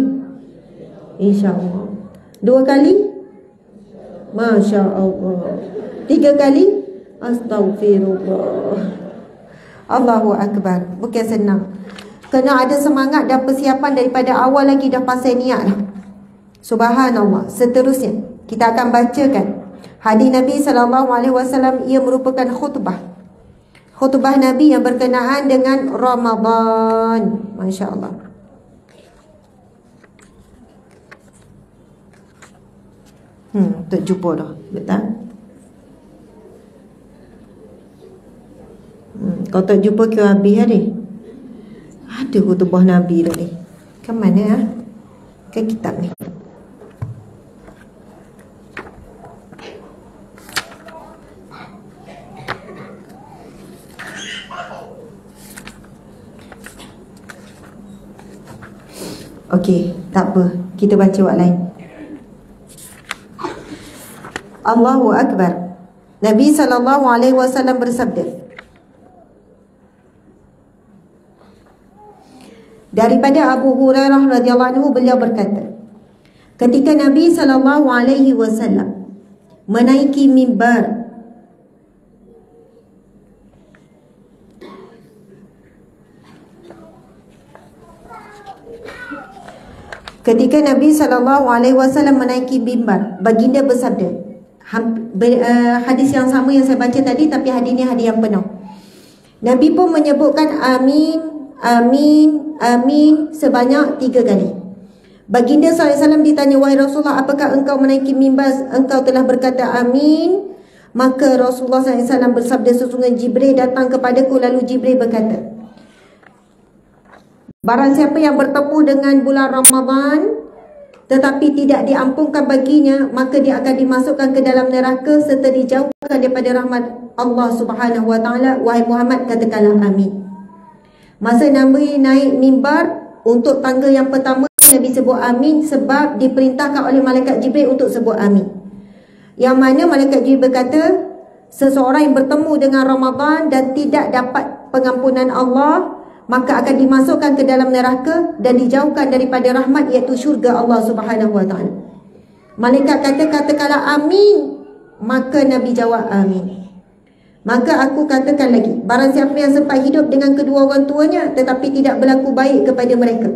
Insya-Allah. 2 kali? Masya-Allah. 3 kali? Astaghfirullah. Allahu akbar. Bukan senang. Kena ada semangat dan persiapan daripada awal lagi, dah pasal niat dah. Subhanallah. Seterusnya kita akan bacakan hadis Nabi SAW. Ia merupakan khutbah Nabi yang berkenaan dengan Ramadan. Masya Allah. Tak jumpa dah. Betul? Kau tak jumpa kau habis hari. Ada khutbah Nabi tadi. Ke mana ke kitab ni? Okey, tak apa. Kita baca wak lain. Allahu Akbar. Nabi SAW bersabda, daripada Abu Hurairah radhiyallahu anhu, beliau berkata, ketika Nabi SAW menaiki mimbar, menaiki mimbar, baginda bersabda, hadis yang sama yang saya baca tadi, tapi hadis ni hadis yang penuh. Nabi pun menyebutkan amin, amin, amin sebanyak 3 kali. Baginda SAW ditanya, wahai Rasulullah, apakah engkau menaiki mimbar engkau telah berkata amin? Maka Rasulullah SAW bersabda, sesungguhnya Jibril datang kepadaku, lalu Jibril berkata, barang siapa yang bertemu dengan bulan Ramadan tetapi tidak diampunkan baginya, maka dia akan dimasukkan ke dalam neraka serta dijauhkan daripada rahmat Allah Subhanahu wa taala. Wahai Muhammad, katakanlah amin. Masa Nabi naik mimbar untuk tangga yang pertama, Nabi sebut amin sebab diperintahkan oleh malaikat Jibril untuk sebut amin. Yang mana malaikat Jibril berkata, seseorang yang bertemu dengan Ramadan dan tidak dapat pengampunan Allah, maka akan dimasukkan ke dalam neraka dan dijauhkan daripada rahmat, iaitu syurga Allah Subhanahu wa taala. Malaikat kata, katakanlah amin. Maka Nabi jawab amin. Maka aku katakan lagi, barang siapa yang sempat hidup dengan kedua orang tuanya tetapi tidak berlaku baik kepada mereka,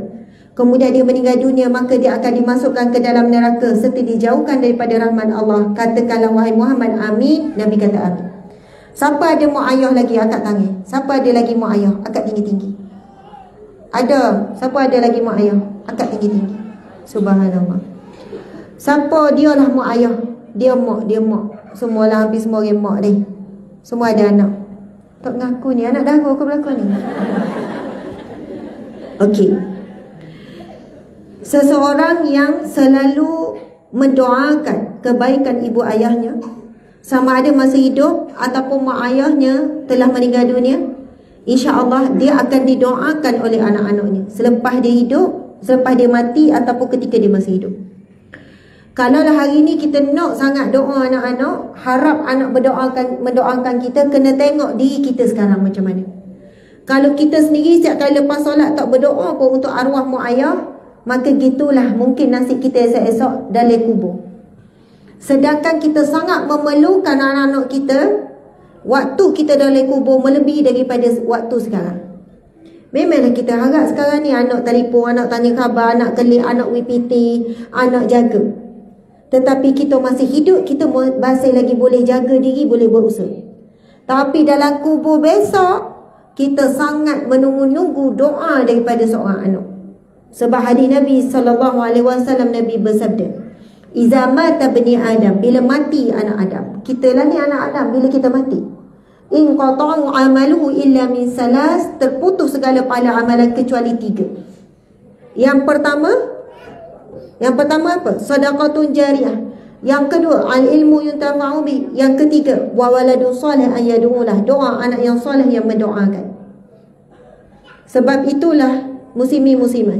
kemudian dia meninggal dunia, maka dia akan dimasukkan ke dalam neraka serta dijauhkan daripada rahmat Allah. Katakanlah wahai Muhammad amin. Nabi kata amin. Siapa ada mak ayah lagi, angkat tangan. Siapa ada lagi mak ayah, angkat tinggi-tinggi. Ada. Siapa ada lagi mak ayah, angkat tinggi-tinggi. Subhanallah. Siapa dialah mak ayah? Dia mak. Semualah, hampir semua orang mak ni. Semua ada anak. Tak mengaku ni, anak dara ke belakang ni? Okey. Seseorang yang selalu mendoakan kebaikan ibu ayahnya, sama ada masa hidup ataupun mak ayahnya telah meninggal dunia, insya-Allah dia akan didoakan oleh anak-anaknya selepas dia hidup, selepas dia mati ataupun ketika dia masih hidup. Kalaulah hari ni kita nak sangat doa anak-anak, harap anak mendoakan kita, kena tengok diri kita sekarang macam mana. Kalau kita sendiri setiap kali lepas solat tak berdoa pun untuk arwah mak ayah, maka gitulah mungkin nasib kita esok-esok dalam kubur. Sedangkan kita sangat memerlukan anak-anak kita, waktu kita dalam kubur melebihi daripada waktu sekarang. Memanglah kita harap sekarang ni anak telefon, anak tanya khabar, anak kelik, anak WPT, anak jaga. Tetapi kita masih hidup, kita masih lagi boleh jaga diri, boleh berusaha. Tapi dalam kubur besok, kita sangat menunggu-nunggu doa daripada seorang anak. Sebab hadis Nabi SAW, Nabi bersabda, iza mata bani Adam, bila mati anak Adam. Kita lah ni anak Adam, bila kita mati, in qata'u amaluhu illa min salas, terputus segala pahala amalan kecuali 3. Yang pertama apa? Sedekatun jariyah. Yang kedua, al-ilmu yuntafa'u bi. Yang ketiga, wa waladun salih ayyadu'ulah, doa anak yang soleh yang mendoakan. Sebab itulah muslimin-muslimat,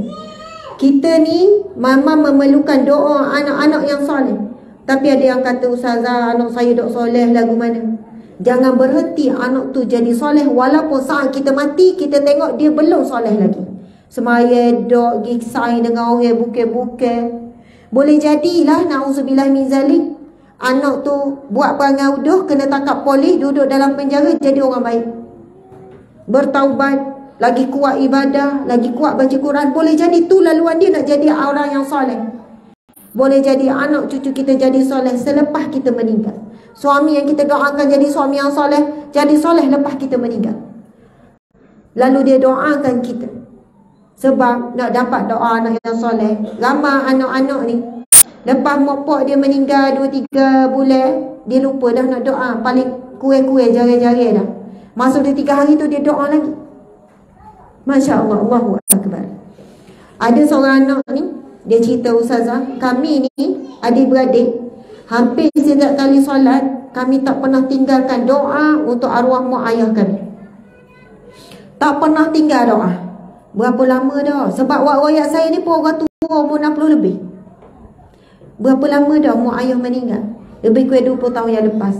kita ni memang memerlukan doa anak-anak yang soleh. Tapi ada yang kata, ustazah, anak saya dok soleh lagu mana? Jangan berhenti anak tu jadi soleh, walaupun saat kita mati kita tengok dia belum soleh lagi. Semaya dok gisai dengan orang bukan-bukan. Boleh jadilah na'udzubillah min zalik, anak tu buat perangai uduh, kena tangkap polis, duduk dalam penjara, jadi orang baik, bertaubat, lagi kuat ibadah, lagi kuat baca Quran. Boleh jadi tu laluan dia nak jadi orang yang soleh. Boleh jadi anak cucu kita jadi soleh selepas kita meninggal. Suami yang kita doakan jadi suami yang soleh, jadi soleh lepas kita meninggal. Lalu dia doakan kita. Sebab nak dapat doa anak yang soleh, ramai anak-anak ni lepas mak pak dia meninggal 2-3 bulan, dia lupa dah nak doa. Paling kuih-kuih jari-jari dah. Masuk dia 3 hari tu dia doa lagi. Masya Allah, Allahu Akbar. Ada seorang anak ni, dia cerita, ustazah, kami ni adik-beradik, hampir setiap kali solat kami tak pernah tinggalkan doa untuk arwah mak ayah kami. Tak pernah tinggal doa. Berapa lama dah? Sebab wayak saya ni pun orang tua, umur 60 lebih. Berapa lama dah mak ayah meninggal? Lebih kurang 20 tahun yang lepas.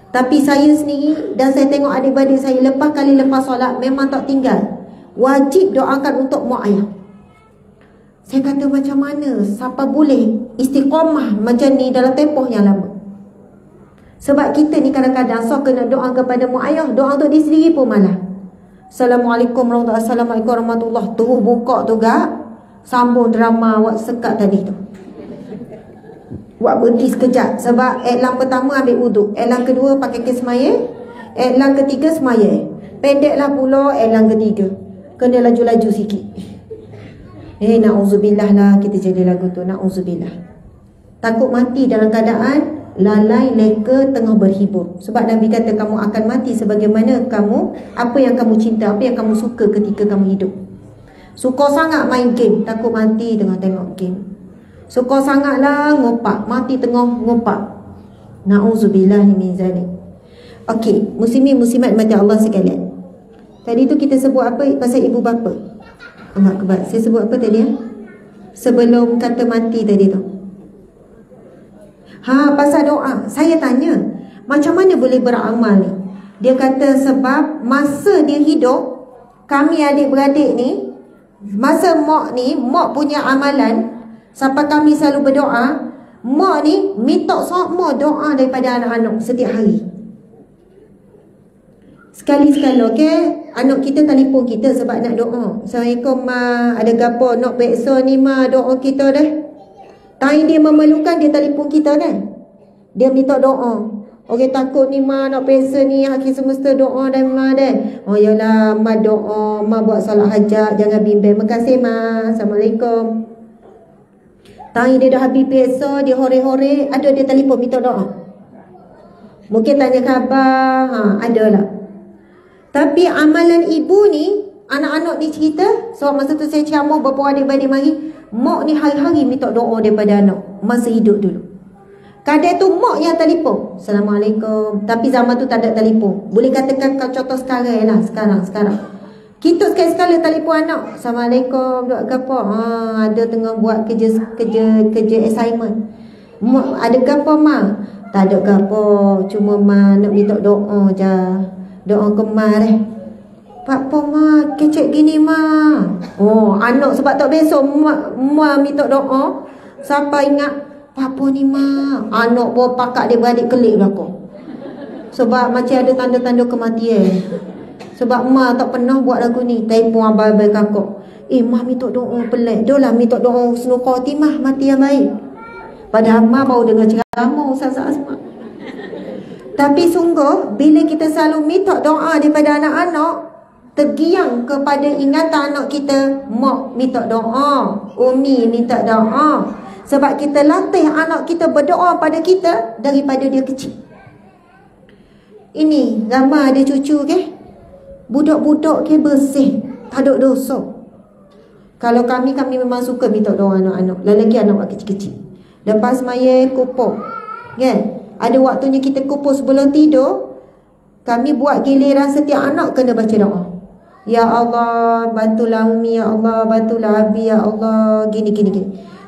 Tapi saya sendiri dan saya tengok adik-beradik saya, lepas solat memang tak tinggal. Wajib doakan untuk mak ayah. Saya kata macam mana siapa boleh istiqamah macam ni dalam tempoh yang lama? Sebab kita ni kadang-kadang kena doa kepada mak ayah, doa untuk diri sendiri pun malah. Assalamualaikum warahmatullahi. Terus buka tu gak, sambung drama awak sekat tadi tu. Awak berhenti sekejap. Sebab iklan pertama ambil wuduk, iklan kedua pakai kes semaya, iklan ketiga semaya. Pendeklah pula iklan ketiga, kena laju-laju sikit. Na'udzubillah lah kita jadi lagu tu. Na'udzubillah. Takut mati dalam keadaan lalai, leka, tengah berhibur. Sebab Nabi kata kamu akan mati sebagaimana kamu, apa yang kamu cinta, apa yang kamu suka ketika kamu hidup. Suka sangat main game, takut mati tengah tengok game. Suka sangatlah ngopak, mati tengah ngopak. Na'udzubillah min zalik. Okey, muslimin muslimat mati Allah sekalian. Tadi tu kita sebut apa pasal ibu bapa? Allah Akbar. Saya sebut apa tadi ya? Sebelum kata mati tadi tu. Pasal doa. Saya tanya, macam mana boleh beramal ni? Dia kata sebab masa dia hidup, kami adik-beradik ni, masa mak ni, mak punya amalan, sampai kami selalu berdoa, mak ni minta semua doa daripada anak-anak setiap hari. Sekali-sekala, okey, anak kita telefon kita sebab nak doa. Assalamualaikum ma, ada gapo nak bekso ni ma, doa kita dah. Time dia memerlukan, dia telefon kita kan. Dia minta doa. Orang takut ni ma nak bekso ni, akhir semesta doa dah ma dah. Oh yalah, ma doa, ma buat solat hajat, jangan bimbang. Makasih ma. Assalamualaikum. Time dia dah habis bekso, dia hore-hore, ada dia telefon minta doa. Mungkin tanya khabar, ada lah. Tapi amalan ibu ni, anak-anak ni cerita, sebab masa tu saya ceramah beberapa adik-beradik mari, mak ni hari-hari minta doa daripada anak masa hidup dulu. Kadang tu mak yang telefon, Assalamualaikum. Tapi zaman tu tak ada telefon. Boleh katakan contoh sekarang lah, sekarang. Kita sekali-sekala telefon anak, Assalamualaikum, buat apa? Ada tengah buat kerja assignment. Mak, ada apa mak? Tak ada apa, cuma mak nak minta doa je. Doa kemar Pak Po ma, kecek gini ma. Oh, anak sebab tak besok ma minta doa. Siapa ingat Pak Po ni ma, anak pun pakak dia beradik kelip belakang. Sebab macam ada tanda-tanda kematian. Sebab ma tak pernah buat lagu ni. Telefon abang-abang kakak, ma minta doa pelik. Dia lah minta doa husnul khatimah, mati yang baik. Padahal ma baru dengar ceramah Ustaz Asma. Tapi sungguh, bila kita selalu minta doa daripada anak-anak, tergiang kepada ingatan anak kita, mak minta doa, umi minta doa. Sebab kita latih anak kita berdoa pada kita daripada dia kecil. Ini ramai ada cucu ke, budak-budak ke bersih, tak ada dosa. Kalau kami memang suka minta doa anak-anak, lelaki anak kecil-kecil. Lepas maya kupuk, kan? Ada waktunya kita kumpul sebelum tidur, kami buat giliran setiap anak kena baca doa. Ya Allah, bantulah umi, ya Allah, bantulah abi, ya Allah, gini.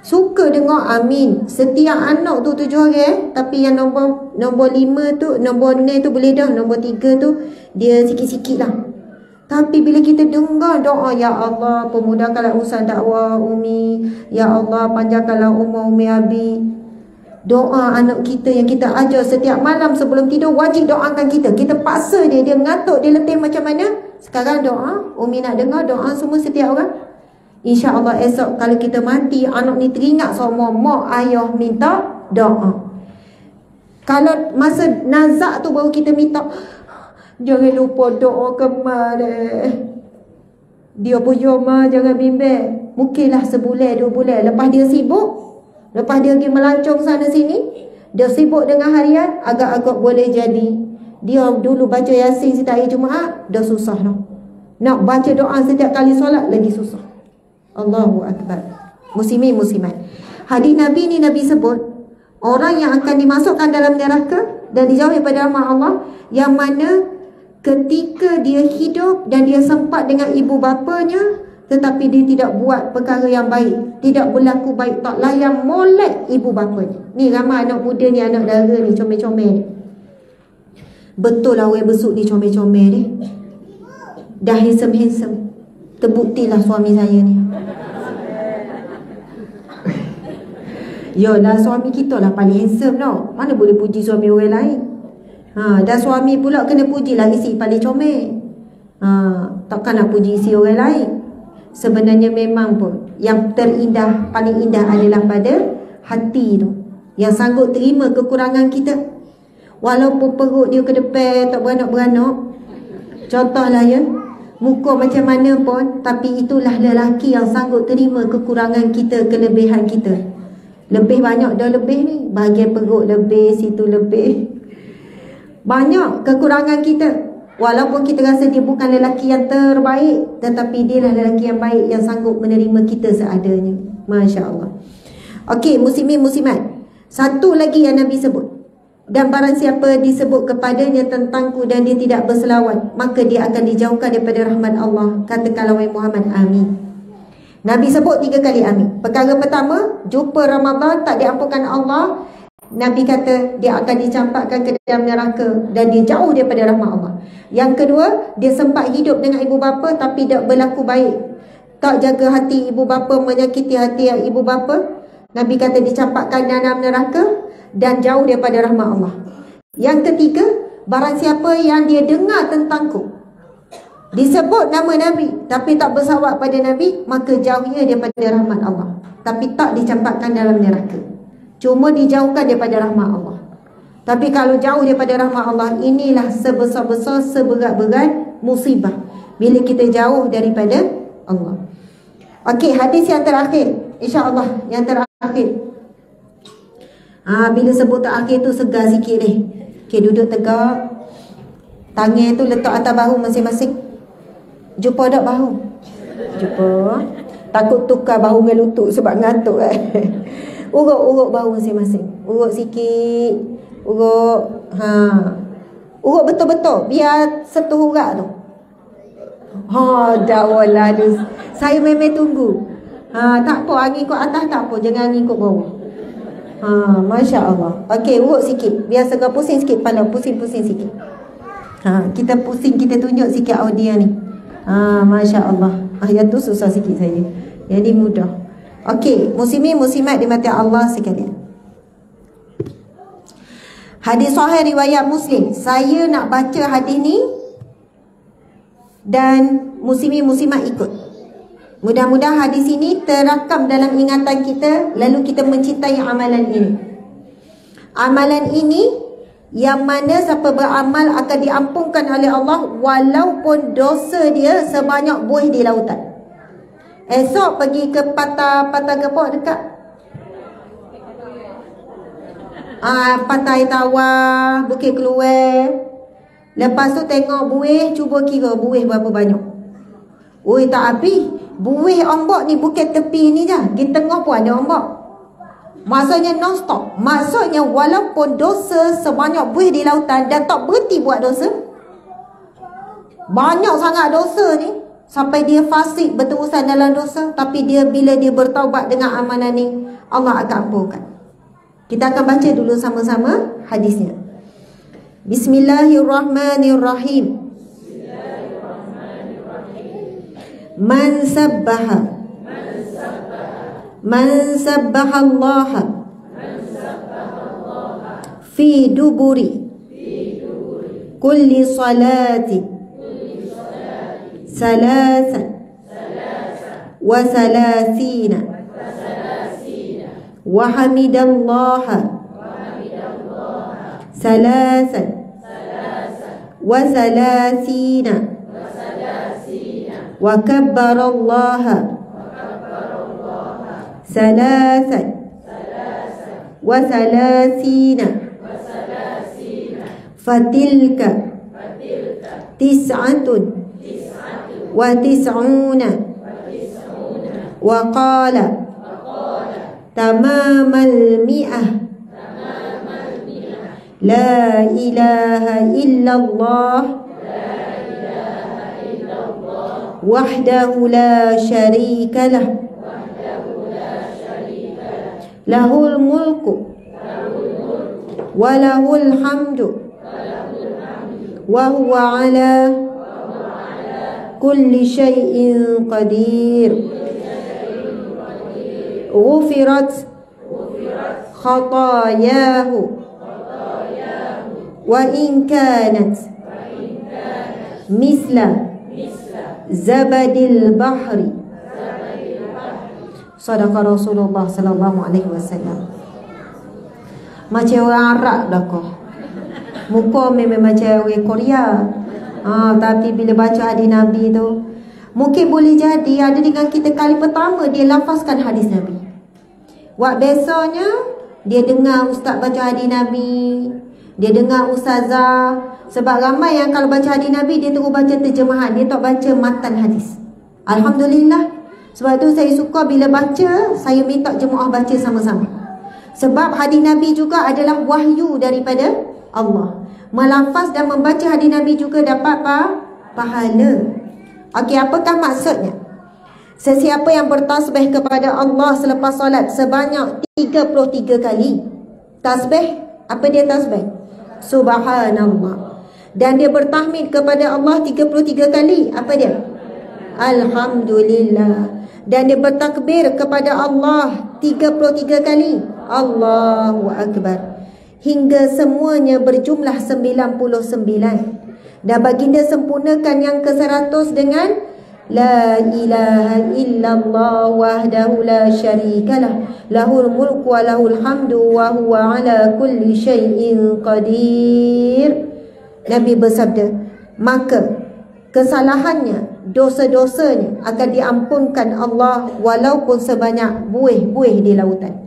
Suka dengar amin. Setiap anak tu 7 orang, tapi yang nombor 5 tu, nombor 6 tu boleh dah, nombor 3 tu dia sikit-sikit lah. Tapi bila kita dengar doa, ya Allah, pemudahkanlah urusan dakwah umi, ya Allah, panjangkanlah umur umi abi. Doa anak kita yang kita ajar setiap malam sebelum tidur, wajib doakan kita. Kita paksa dia ngantuk, dia letih macam mana. Sekarang doa, umi nak dengar doa semua setiap orang. InsyaAllah esok kalau kita mati, anak ni teringat semua mak ayah minta doa. Kalau masa nazak tu baru kita minta, jangan lupa doa kemarin. Dia punya ma jangan bimbang. Mungkinlah sebulan 2 bulan lepas dia sibuk, lepas dia pergi melancong sana sini, dia sibuk dengan harian, agak-agak boleh jadi dia dulu baca Yasin setiap hari Jumaat, dah susah no. Nak baca doa setiap kali solat lagi susah. Allahu Akbar. Muslimin muslimat, hadis Nabi ni Nabi sebut, orang yang akan dimasukkan dalam neraka dan dijauhi daripada rahmat Allah, yang mana ketika dia hidup dan dia sempat dengan ibu bapanya, tetapi dia tidak buat perkara yang baik, tidak berlaku baik, tak layan molek ibu bapanya. Ni ramai anak muda ni, anak dara ni, comel-comel ni. Betul lah orang besuk ni comel-comel ni. Dah handsome-handsome. Terbuktilah suami saya ni. Yalah, suami kita lah paling handsome tau. Mana boleh puji suami orang lain. Dan suami pula kena pujilah isi paling comel. Takkan nak puji isi orang lain. Sebenarnya memang pun yang terindah, paling indah adalah pada hati tu, yang sanggup terima kekurangan kita. Walaupun perut dia ke depan tak beranak-beranak, contohlah ya, muka macam mana pun, tapi itulah lelaki yang sanggup terima kekurangan kita, kelebihan kita. Lebih banyak dah lebih ni. Bahagian perut lebih, situ lebih. Banyak kekurangan kita. Walaupun kita rasa dia bukan lelaki yang terbaik, tetapi dia adalah lelaki yang baik, yang sanggup menerima kita seadanya. Masya Allah. Okey, muslimin muslimat, satu lagi yang Nabi sebut. Dan barang siapa disebut kepadanya tentangku dan dia tidak berselawat, maka dia akan dijauhkan daripada rahmat Allah. Katakanlah wahai Muhammad, amin. Nabi sebut 3 kali amin. Perkara pertama, jumpa Ramadan tak diampunkan Allah. Nabi kata dia akan dicampakkan ke dalam neraka dan dia jauh daripada rahmat Allah. Yang kedua, dia sempat hidup dengan ibu bapa tapi tak berlaku baik, tak jaga hati ibu bapa, menyakiti hati ibu bapa. Nabi kata dicampakkan dalam neraka dan jauh daripada rahmat Allah. Yang ketiga, barang siapa yang dia dengar tentangku, disebut nama Nabi tapi tak bersalawat pada Nabi, maka jauhnya daripada rahmat Allah, tapi tak dicampakkan dalam neraka, cuma dijauhkan daripada rahmat Allah. Tapi kalau jauh daripada rahmat Allah, inilah sebesar-besar, seberat-berat musibah bila kita jauh daripada Allah. Okey, hadis yang terakhir, insya-Allah yang terakhir. Bila sebut terakhir tu segar sikit deh. Okey, duduk tegak. Tangan tu letak atas bahu masing-masing. Jumpa tak bahu? Jumpa. Takut tukar bahu dengan lutut sebab ngantuk kan. Urut-urut bahu masing-masing. Urut sikit. Urut. Urut betul-betul biar sentuh urat tu. Dah wallah. Saya memang tunggu. Tak apa, angin kot atas tak apa, jangan angin kot bawah. Masya Allah. Okey, urut sikit. Biar segar, pusing sikit kepala, pusing-pusing sikit. Kita pusing, kita tunjuk sikit audio ni. Masya Allah. Yang tu susah sikit saya. Jadi mudah. Okey, muslimin muslimat dimati Allah sekalian. Hadis sahih riwayat Muslim. Saya nak baca hadis ni dan muslimin muslimat ikut. Mudah-mudahan hadis ini terakam dalam ingatan kita, lalu kita mencintai amalan ini. Amalan ini yang mana siapa beramal akan diampunkan oleh Allah walaupun dosa dia sebanyak buih di lautan. Esok pergi ke patah gepok dekat Pantai Tawar, Bukit Keluar. Lepas tu tengok buih, cuba kira buih berapa banyak. Oi, tak habis. Buih ombak ni bukan tepi ni je, di tengah pun ada ombak. Maksudnya non stop. Maksudnya walaupun dosa sebanyak buih di lautan dan tak berhenti buat dosa, banyak sangat dosa ni, sampai dia fasik berterusan dalam dosa, tapi dia bila dia bertaubat dengan amalan ni, Allah akan ampunkan. Kita akan baca dulu sama-sama hadisnya. Bismillahirrahmanirrahim. Man sabbaha Allah fi duburi kulli salati salasan wa salasina wa hamidallaha salasan wa salasina wa kabbarallaha salasan wa salasina fatilka tis'atun wa tis'una wa qala tamamal mi'ah la ilaha illallah wahdahu la syarika lah lahul mulku wa lahul hamdu wa huwa ala kulli syai'in qadir. Ghufirat khatayahu wa in kanat misla zabadil bahri. Sadaqa Rasulullah sallallahu alaihi wasallam. Macam orang Arab dah kau. Muka memang macam orang Korea. Tapi bila baca hadis Nabi tu, mungkin boleh jadi ada dengan kita kali pertama dia lafazkan hadis Nabi. Wak besoknya dia dengar ustaz baca hadis Nabi, dia dengar ustazah. Sebab ramai yang kalau baca hadis Nabi dia terus baca terjemahan, dia tak baca matan hadis. Alhamdulillah. Sebab tu saya suka bila baca, saya minta jemaah baca sama-sama. Sebab hadis Nabi juga adalah wahyu daripada Allah. Melafaz dan membaca hadis Nabi juga dapat pahala. Okey, apakah maksudnya? Sesiapa yang bertasbih kepada Allah selepas solat sebanyak 33 kali. Tasbih, apa dia tasbih? Subhanallah. Dan dia bertahmid kepada Allah 33 kali. Apa dia? Alhamdulillah. Dan dia bertakbir kepada Allah 33 kali. Allahu Akbar. Hingga semuanya berjumlah 99. Dan baginda sempurnakan yang ke-100 dengan La ilaha illallah wahdahu la syarikalah lahul mulku wa lahul hamdu wa huwa ala kulli syai'in qadir. Nabi bersabda, maka kesalahannya, dosa-dosanya akan diampunkan Allah walaupun sebanyak buih-buih di lautan.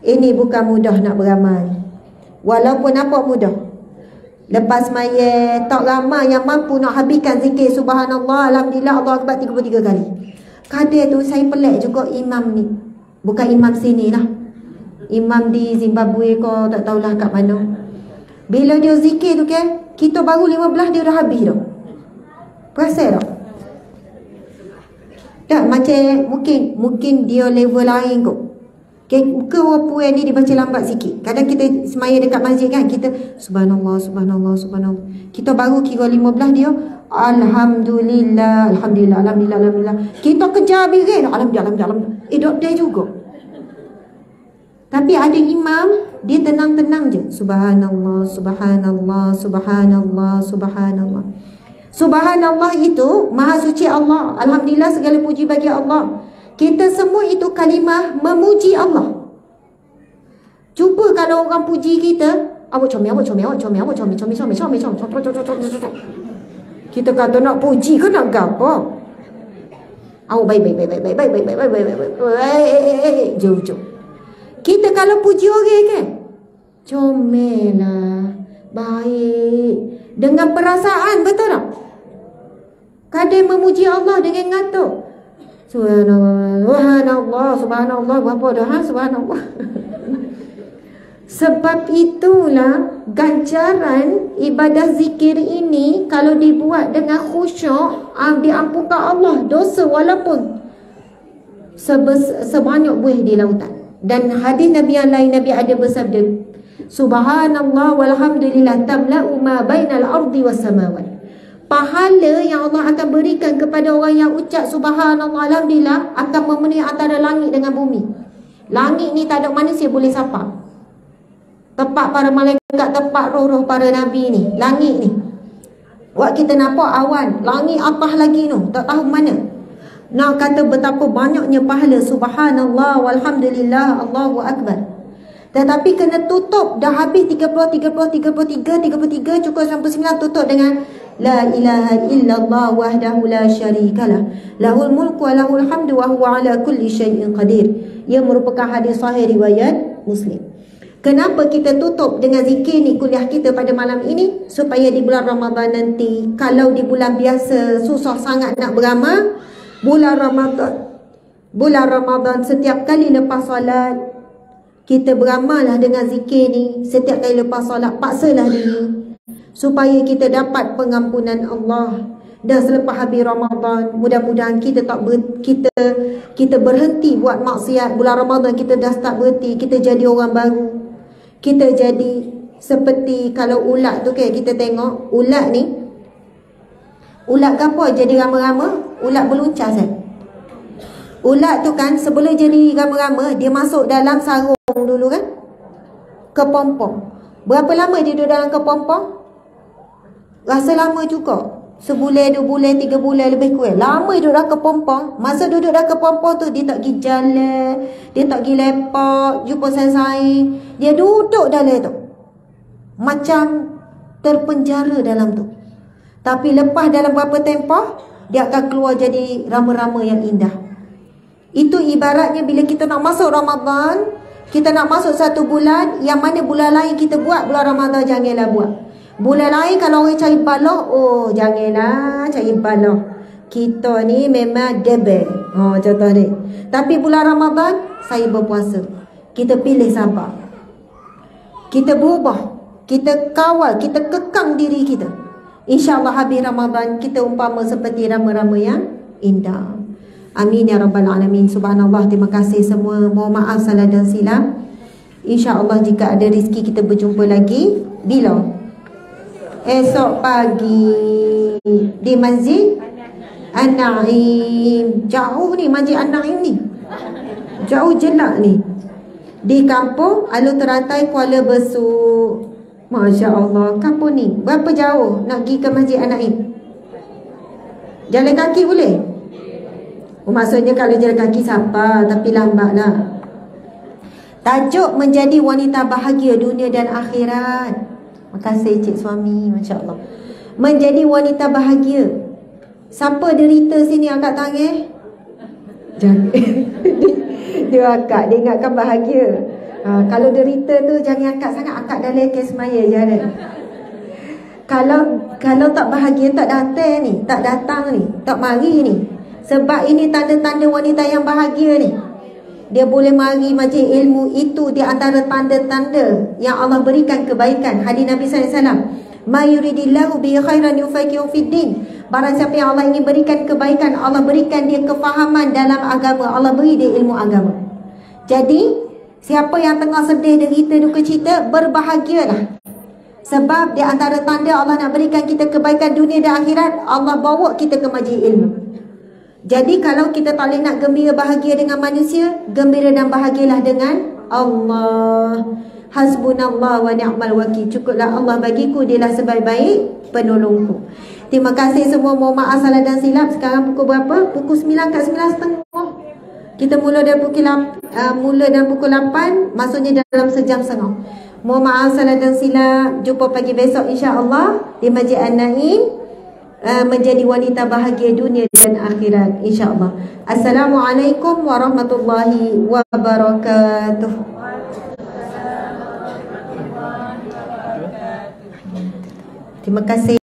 Ini bukan mudah nak beramal. Walaupun apa mudah? Lepas maya tak ramai yang mampu nak habiskan zikir subhanallah, alhamdulillah, Allah akbar 33 kali. Kadang tu saya pelik juga imam ni. Bukan imam sini lah, imam di Zimbabwe ko tak tahulah kat mana. Bila dia zikir tu kan, kita baru 15 dia dah habis dah. Perasan tak? Tak, macam mungkin dia level lain kot. Ke orang puan ni dibaca lambat sikit. Kadang kita semaya dekat masjid kan, kita subhanallah, subhanallah, subhanallah. Kita baru kira 15 dia alhamdulillah, alhamdulillah, alhamdulillah, alhamdulillah. Kita kejar birin, alhamdulillah, alhamdulillah. Dok dia juga. Tapi ada imam, dia tenang-tenang je. Subhanallah, subhanallah, subhanallah, subhanallah. Subhanallah itu maha suci Allah. Alhamdulillah, segala puji bagi Allah. Kita semua itu kalimah memuji Allah. Cuba kalau orang puji kita, awak comel, awak comel, awak comel, awak comel, comel, comel, comel, comel. Kita kata nak puji ke nak gapo? Awak baik, baik, baik, baik, baik, baik, baik, baik, baik, baik, baik, baik, jom, jom. Kita kalau puji orang kan, comel lah, baik, dengan perasaan, betul tak? Kadang memuji Allah dengan ngatuk. Subhanallah, subhanallah, subhanallah, berapa dah subhanallah. Sebab itulah ganjaran ibadah zikir ini kalau dibuat dengan khusyuk, diampunkan Allah dosa walaupun sebanyak buih di lautan. Dan hadis Nabi yang lain, Nabi ada bersabda, subhanallah walhamdulillah tamla'u ma bainal ardi was samawati. Pahala yang Allah akan berikan kepada orang yang ucap subhanallah alhamdulillah akan memenuhi antara langit dengan bumi. Langit ni tak ada manusia boleh sapa. Tempat para malaikat, tempat roh-roh para nabi ni, langit ni. Waktu kita nampak awan, langit atas lagi tu, tak tahu mana. Nak kata betapa banyaknya pahala subhanallah walhamdulillah, Allahu akbar. Tetapi kena tutup, dah habis 33 cukup sampai 9, tutup dengan La ilaha illallah wahdahu la syarikalah lahul mulku wa lahul hamdu wa huwa ala kulli syai'in qadir. Ia merupakan hadis sahih riwayat Muslim. Kenapa kita tutup dengan zikir ni kuliah kita pada malam ini? Supaya di bulan Ramadan nanti, kalau di bulan biasa susah sangat nak beramal, bulan Ramadan setiap kali lepas solat kita beramallah dengan zikir ni. Setiap kali lepas solat paksalah diri supaya kita dapat pengampunan Allah. Dan selepas habis Ramadan, mudah-mudahan kita kita berhenti buat maksiat. Bulan Ramadan kita dah start berhenti, kita jadi orang baru. Kita jadi seperti kalau ulat tu kan, kita tengok ulat ni, ulat apa jadi rama-rama? Ulat beluncas kan. Ulat tu kan sebelum jadi rama-rama, dia masuk dalam sarung dulu kan, kepompong. Berapa lama dia duduk dalam kepompong? Rasa lama juga. Sebulan, 2 bulan, 3 bulan lebih kurang. Lama duduk dalam kepompong. Masa duduk dalam kepompong tu, dia tak pergi jalan, dia tak pergi lepak, jumpa saing-saing. Dia duduk dalam tu, macam terpenjara dalam tu. Tapi lepas dalam berapa tempoh, dia akan keluar jadi rama-rama yang indah. Itu ibaratnya bila kita nak masuk Ramadan, kita nak masuk satu bulan, yang mana bulan lain kita buat, bulan Ramadan janganlah buat. Bulan lain kalau orang cari balok, oh janganlah cari balok. Kita ni memang debel. Contoh ni. Tapi bulan Ramadan, saya berpuasa. Kita pilih sabar. Kita berubah. Kita kawal, kita kekang diri kita. InsyaAllah habis Ramadan, kita umpama seperti rama-rama yang indah. Amin ya Rabbal Alamin. Subhanallah, terima kasih semua. Mohon maaf salah dan silap. InsyaAllah jika ada rezeki kita berjumpa lagi. Bila? Esok pagi di Masjid An-Naim. Jauh ni Masjid An-Naim ni. Jauh jelak ni. Di kampung Alor Teratai, Kuala Besut. Masya Allah. Kampung ni berapa jauh nak pergi ke Masjid An-Naim? Jalan kaki boleh? Maksudnya kalau jalan kaki sabar, tapi lambatlah. Tajuk menjadi wanita bahagia dunia dan akhirat. Terima kasih cik suami. Masya Allah. Menjadi wanita bahagia. Siapa derita sini angkat tangan? Jangan. Dia angkat, dia ingatkan bahagia. Kalau derita tu jangan angkat sangat, angkat dalam kes maya je. Kalau tak bahagia, tak datang ni, tak datang ni, tak mari ni. Sebab ini tanda-tanda wanita yang bahagia ni. Dia boleh mari majlis ilmu, itu di antara tanda-tanda yang Allah berikan kebaikan. Hadis Nabi SAW, ma yuridillahu bihi khairan yufaqihu fid din. Barang siapa yang Allah ingin berikan kebaikan, Allah berikan dia kefahaman dalam agama, Allah beri dia ilmu agama. Jadi siapa yang tengah sedih, derita, duka cita, berbahagialah. Sebab di antara tanda Allah nak berikan kita kebaikan dunia dan akhirat, Allah bawa kita ke majlis ilmu. Jadi kalau kita tak boleh nak gembira bahagia dengan manusia, gembira dan bahagialah dengan Allah. Hasbunallah wa ni'mal wakil. Cukuplah Allah bagiku, dialah sebaik-baik penolongku. Terima kasih semua. Mohon maaf salah dan silap. Sekarang pukul berapa? Pukul 9 kat 9.30. Kita mula dari pukul 8, maksudnya dalam sejam setengah. Mohon maaf salah dan silap. Jumpa pagi besok insya-Allah di Masjid An-Naim. Menjadi wanita bahagia dunia dan akhirat insya-Allah. Assalamualaikum warahmatullahi wabarakatuh. Terima kasih.